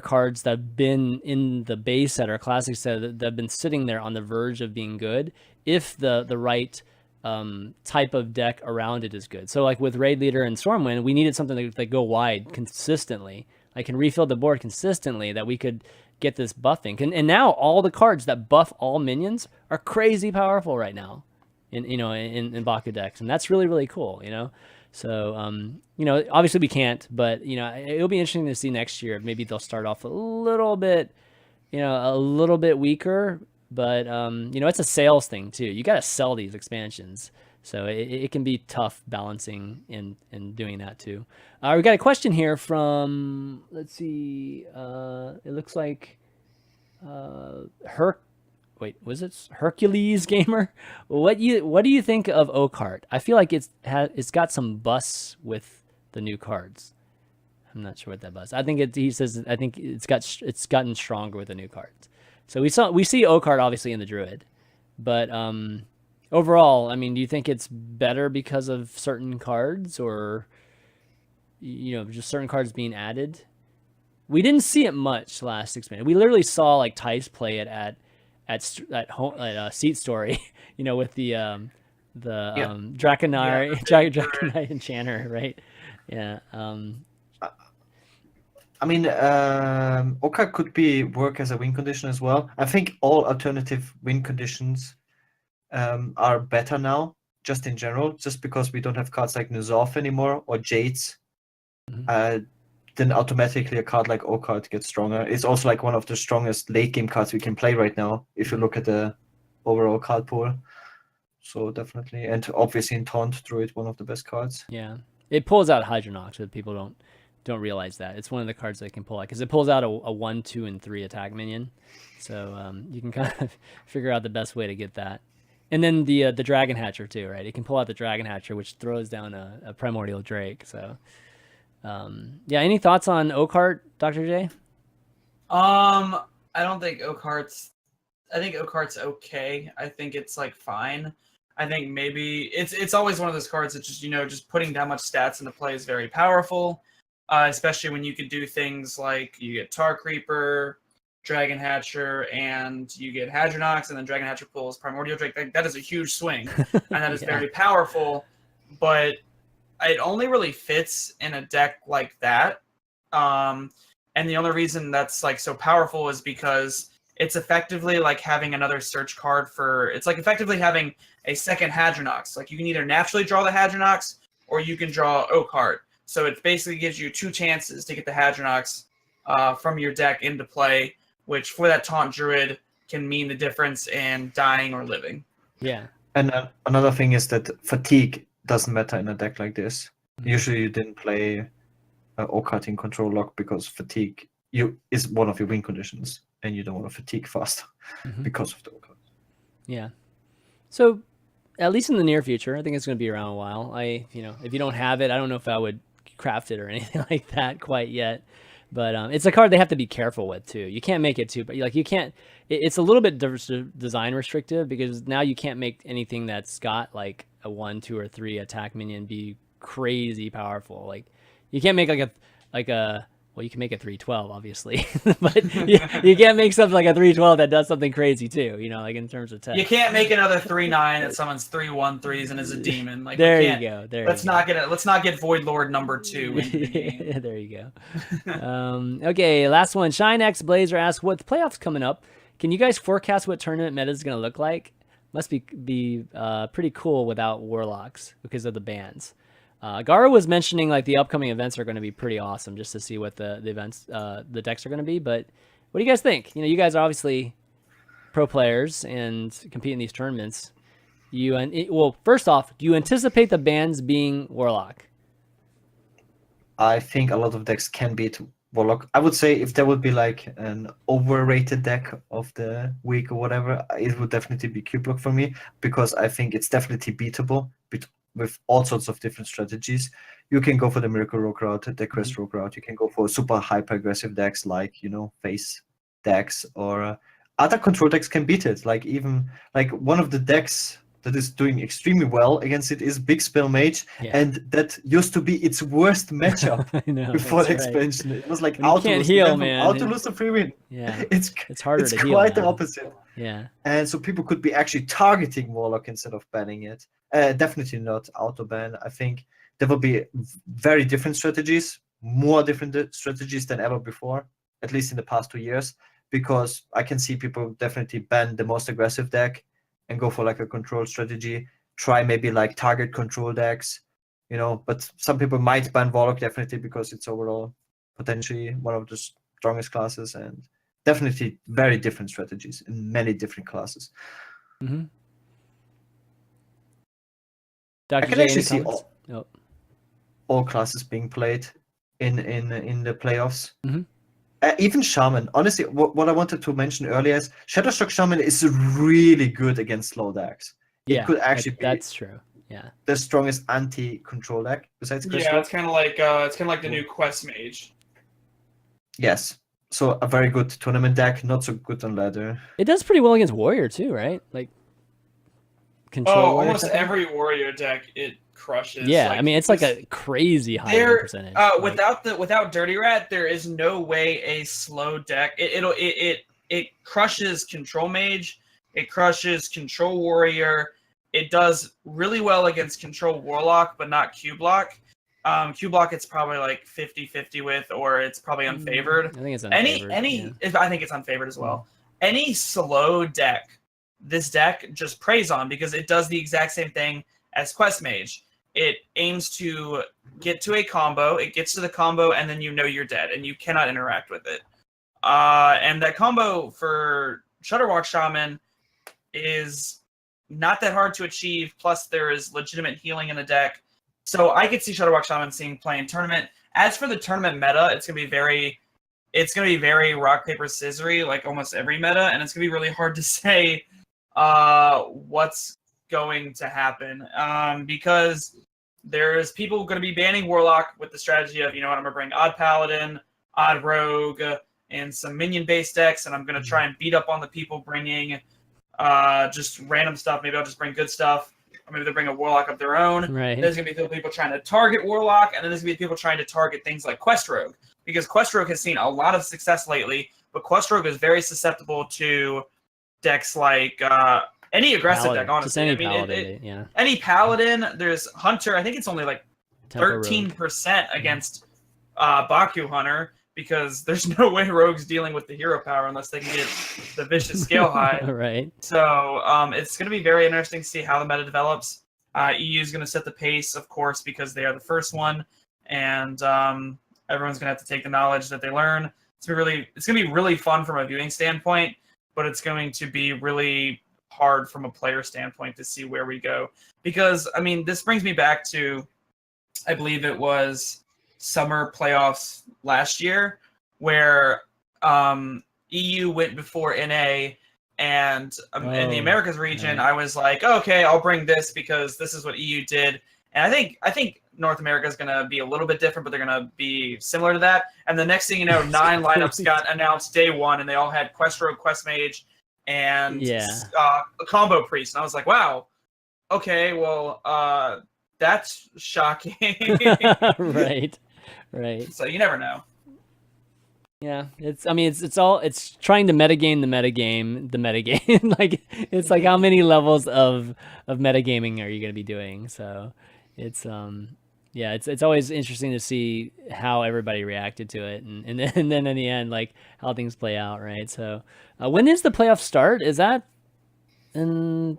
cards that have been in the base set or classic set that have been sitting there on the verge of being good, if the right type of deck around it is good. So like with Raid Leader and Stormwind, we needed something that go wide consistently, like can refill the board consistently, that we could get this buffing. And now all the cards that buff all minions are crazy powerful right now in Baku decks, and that's really, really cool, So, obviously we can't, but, it'll be interesting to see next year. Maybe they'll start off a little bit weaker, but, it's a sales thing too. You got to sell these expansions. So it can be tough balancing and doing that too. We got a question here from, let's see, it looks like Hercules Gamer. What do you think of Oakheart? I feel like it's got some busts with the new cards. I'm not sure what that buzz. He says it's gotten stronger with the new cards. So we see Oakheart obviously in the Druid, but overall, I mean, do you think it's better because of certain cards, or just certain cards being added? We didn't see it much last expansion. We literally saw like Tice play it at Seat Story, with the Draconite Enchanter, right? Yeah. I mean, Oka could work as a win condition as well. I think all alternative win conditions are better now. just in general, just because we don't have cards like Nuzov anymore or Jades. Then automatically a card like O-Card gets stronger. It's also like one of the strongest late game cards we can play right now if you look at the overall card pool. So definitely, and obviously in Taunt Druid, one of the best cards. Yeah, it pulls out Hydronox, but people don't realize that it's one of the cards that can pull out because it pulls out a 1, 2, and 3 attack minion. So you can kind of figure out the best way to get that. And then the Dragon Hatcher too, right? It can pull out the Dragon Hatcher, which throws down a Primordial Drake. So yeah, any thoughts on O-Cart, Dr. J? I don't think O-Cart's. I think O-Cart's okay. I think it's like fine. I think maybe it's always one of those cards that just just putting that much stats into play is very powerful, especially when you can do things like you get Tar Creeper, Dragon Hatcher, and you get Hadronox, and then Dragon Hatcher pulls Primordial Drake. That is a huge swing, and that is very powerful. But it only really fits in a deck like that. And the only reason that's like so powerful is because it's effectively like having another search card it's like effectively having a second Hadronox. Like you can either naturally draw the Hadronox or you can draw O-Cart. So it basically gives you 2 chances to get the Hadronox from your deck into play, which for that Taunt Druid can mean the difference in dying or living. Yeah. And another thing is that fatigue doesn't matter in a deck like this. Usually you didn't play O-Cart in control lock because fatigue is one of your win conditions, and you don't want to fatigue fast because of the O-Cart. Yeah. So at least in the near future, I think it's going to be around a while. If you don't have it, I don't know if I would craft it or anything like that quite yet. But it's a card they have to be careful with too. You can't make it too, but like you can't. It's a little bit design restrictive because now you can't make anything that's got like a 1, 2, or 3 attack minion be crazy powerful. Like you can't make well, you can make a 3/12 obviously, but you can't make something like a 3/12 that does something crazy too. Like in terms of tech. You can't make another 3/9 that summons 3/1/3s and is a demon. Like there you go. Let's not get Void Lord number 2 into the game. There you go. Okay, last one. ShineX Blazer asks, with playoffs coming up, can you guys forecast what tournament meta is going to look like? Must be pretty cool without Warlocks because of the bans. Gaara was mentioning like the upcoming events are going to be pretty awesome just to see what the events, the decks are going to be. But what do you guys think? You guys are obviously pro players and compete in these tournaments. Well, first off, do you anticipate the bans being Warlock? I think a lot of decks can beat Warlock. I would say if there would be like an overrated deck of the week or whatever, it would definitely be Cube-Block for me because I think it's definitely beatable with all sorts of different strategies. You can go for the Miracle Rogue route, the Quest Rogue route. You can go for super hyper aggressive decks like face decks, or other control decks can beat it. Like even like one of the decks that is doing extremely well against it is Big Spell Mage, and that used to be its worst matchup before the expansion. Right. It was like auto can't heal, man. Auto lose a free win. Yeah, it's harder to heal. It's quite the opposite. Yeah, and so people could be actually targeting Warlock instead of banning it. Definitely not auto ban. I think there will be very different strategies, more different strategies than ever before, at least in the past 2 years, because I can see people definitely ban the most aggressive deck and go for like a control strategy, try maybe like target control decks, but some people might ban Warlock definitely because it's overall potentially one of the strongest classes, and definitely very different strategies in many different classes. Mm-hmm. I can actually see all classes being played in the playoffs. Mm-hmm. Even Shaman. Honestly, what I wanted to mention earlier is Shadowshock Shaman is really good against slow decks. It could actually be that's true. Yeah, the strongest anti-control deck besides Crystal. Yeah, it's kind of like the new Quest Mage. Yes, so a very good tournament deck, not so good on ladder. It does pretty well against Warrior too, right? Like control. Almost every Warrior deck it crushes. Yeah, I mean it's like a crazy high percentage. Without Dirty Rat, there is no way a slow deck it crushes Control Mage, it crushes Control Warrior. It does really well against Control Warlock, but not Cube-Block. Cube-Block it's probably like 50-50 with, or it's probably unfavored. I think it's unfavored. I think it's unfavored as well. Any slow deck, this deck just preys on because it does the exact same thing as Quest Mage. It aims to get to a combo, it gets to the combo, and then you know you're dead, and you cannot interact with it. And that combo for Shudderwock Shaman is not that hard to achieve, plus there is legitimate healing in the deck. So I could see Shudderwock Shaman playing tournament. As for the tournament meta, it's gonna be very rock, paper, scissory, like almost every meta, and it's gonna be really hard to say what's going to happen. Because there's people going to be banning Warlock with the strategy of, you know what, I'm going to bring Odd Paladin, Odd Rogue, and some minion-based decks, and I'm going to try and beat up on the people bringing just random stuff. Maybe I'll just bring good stuff, or maybe they'll bring a Warlock of their own. Right. There's going to be people trying to target Warlock, and then there's going to be people trying to target things like Quest Rogue, because Quest Rogue has seen a lot of success lately, but Quest Rogue is very susceptible to decks like any aggressive Paladin. deck, honestly. Just any I mean, Paladin, yeah. Any Paladin, there's Hunter, I think it's only like Tempo 13% against Baku Hunter, because there's no way Rogue's dealing with the hero power unless they can get the vicious scale high. Right. So it's going to be very interesting to see how the meta develops. EU is going to set the pace, of course, because they are the first one, and everyone's going to have to take the knowledge that they learn. It's going to be really fun from a viewing standpoint, but it's going to be really hard from a player standpoint to see where we go. Because, I mean, this brings me back to, I believe it was summer playoffs last year, where EU went before NA, and in the Americas region, right. I was like, okay, I'll bring this because this is what EU did. And I think North America is going to be a little bit different, but they're going to be similar to that. And the next thing you know, 9 lineups got announced day one, and they all had Quest Rogue, Quest Mage, and a combo priest. And I was like, wow, okay, well, that's shocking. Right. So you never know. Yeah, it's trying to metagame the metagame. Like, it's like, how many levels of metagaming are you going to be doing? So it's it's always interesting to see how everybody reacted to it, and then in the end, like, how things play out, right? So when is the playoff start? Is that in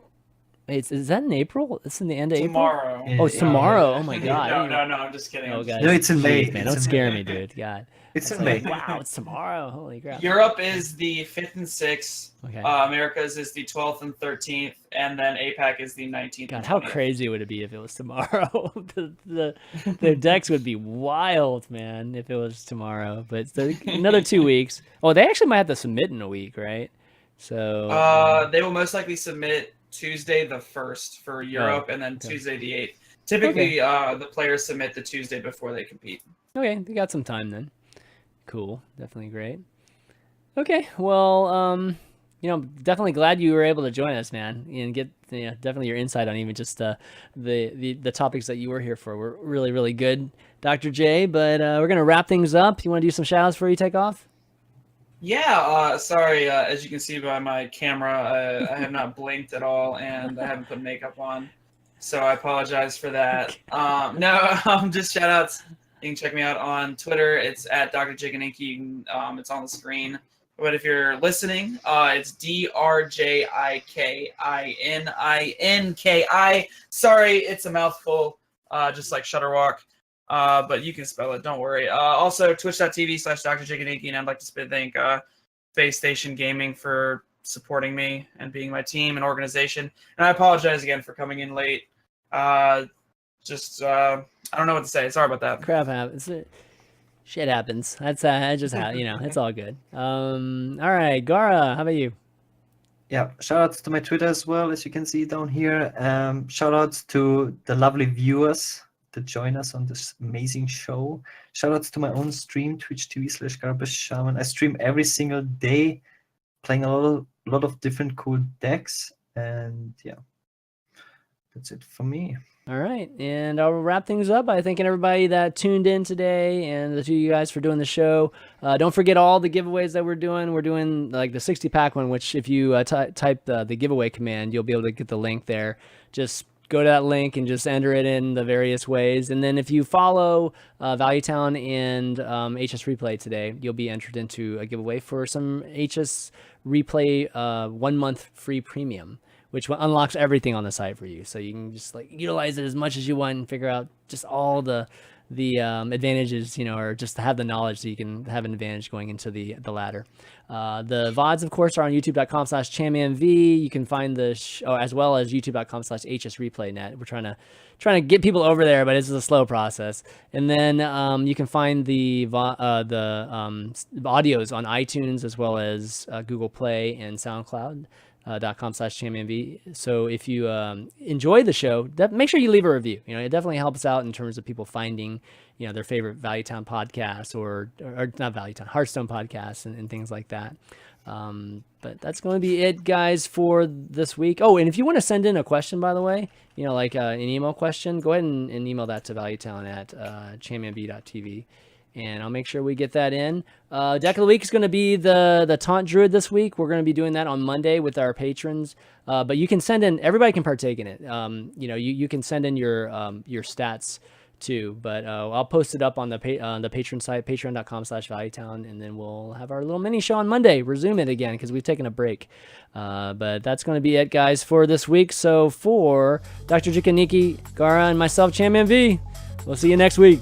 April? It's in the end of Tomorrow. April? Oh, it's tomorrow. Oh my god. No, I'm just kidding. Oh, guys, No, it's in May. Jeez, man, don't scare me, dude. God. It's in May. Wow, it's tomorrow. Holy crap. Europe is the 5th and 6th. Okay. Americas is the 12th and 13th, and then APAC is the 19th. God, and 20th. how crazy would it be if it was tomorrow? the decks would be wild, man, if it was tomorrow. But another 2 weeks. Oh, they actually might have to submit in a week, right? So they will most likely submit Tuesday the 1st for Europe, and then Tuesday the 8th. Typically, the players submit the Tuesday before they compete. Okay, they got some time then. Cool, definitely great. Okay, well, definitely glad you were able to join us, man, and get definitely your insight on even just the topics that you were here for. Were really, really good, Dr. J. But we're gonna wrap things up. You want to do some shout outs before you take off? Yeah, sorry, as you can see by my camera, I have not blinked at all, and I haven't put makeup on, so I apologize for that. Just shout outs. You can check me out on Twitter. It's at DrJikininki. It's on the screen. But if you're listening, it's DrJikininki. Sorry, it's a mouthful, just like Shudderwock. But you can spell it. Don't worry. Also, twitch.tv/DrJikininki. And I'd like to thank Space Station Gaming for supporting me and being my team and organization. And I apologize again for coming in late. I don't know what to say. Sorry about that. Crap happens. Shit happens. That's just how, it's all good. All right, Gaara, how about you? Yeah, shout outs to my Twitter as well, as you can see down here. Shout outs to the lovely viewers that join us on this amazing show. Shout outs to my own stream, twitch.tv/GaaraShaman. I stream every single day, playing a lot of different cool decks, and yeah, that's it for me. All right, and I'll wrap things up by thanking everybody that tuned in today, and the two of you guys for doing the show. Don't forget all the giveaways that we're doing. We're doing like the 60-pack one, which if you type the giveaway command, you'll be able to get the link there. Just go to that link and just enter it in the various ways. And then if you follow Valuetown and HS Replay today, you'll be entered into a giveaway for some HS Replay 1 month free premium, which unlocks everything on the site for you. So you can just like utilize it as much as you want and figure out just all the advantages, you know, or just to have the knowledge so you can have an advantage going into the ladder. The VODs, of course, are on youtube.com/ChanManV. You can find the show as well as youtube.com/HSReplayNet. We're trying to get people over there, but it's a slow process. And then you can find the audios on iTunes as well as Google Play and SoundCloud. .com/ChanManV. So if you enjoy the show, make sure you leave a review. You know, it definitely helps out in terms of people finding, you know, their favorite Valuetown podcast or not Valuetown, Hearthstone podcasts and things like that. But that's going to be it, guys, for this week. Oh, and if you want to send in a question, by the way, you know, like an email question, go ahead and email that to Valuetown at chanmanv.tv. And I'll make sure we get that in. Deck of the week is going to be the Taunt Druid this week. We're going to be doing that on Monday with our patrons. But you can send in, everybody can partake in it. You know, you can send in your stats too. But I'll post it up on the patron site, patreon.com/Valuetown, and then we'll have our little mini show on Monday. Resume it again because we've taken a break. But that's going to be it, guys, for this week. So for DrJikininki, Gaara, and myself, ChanManV, we'll see you next week.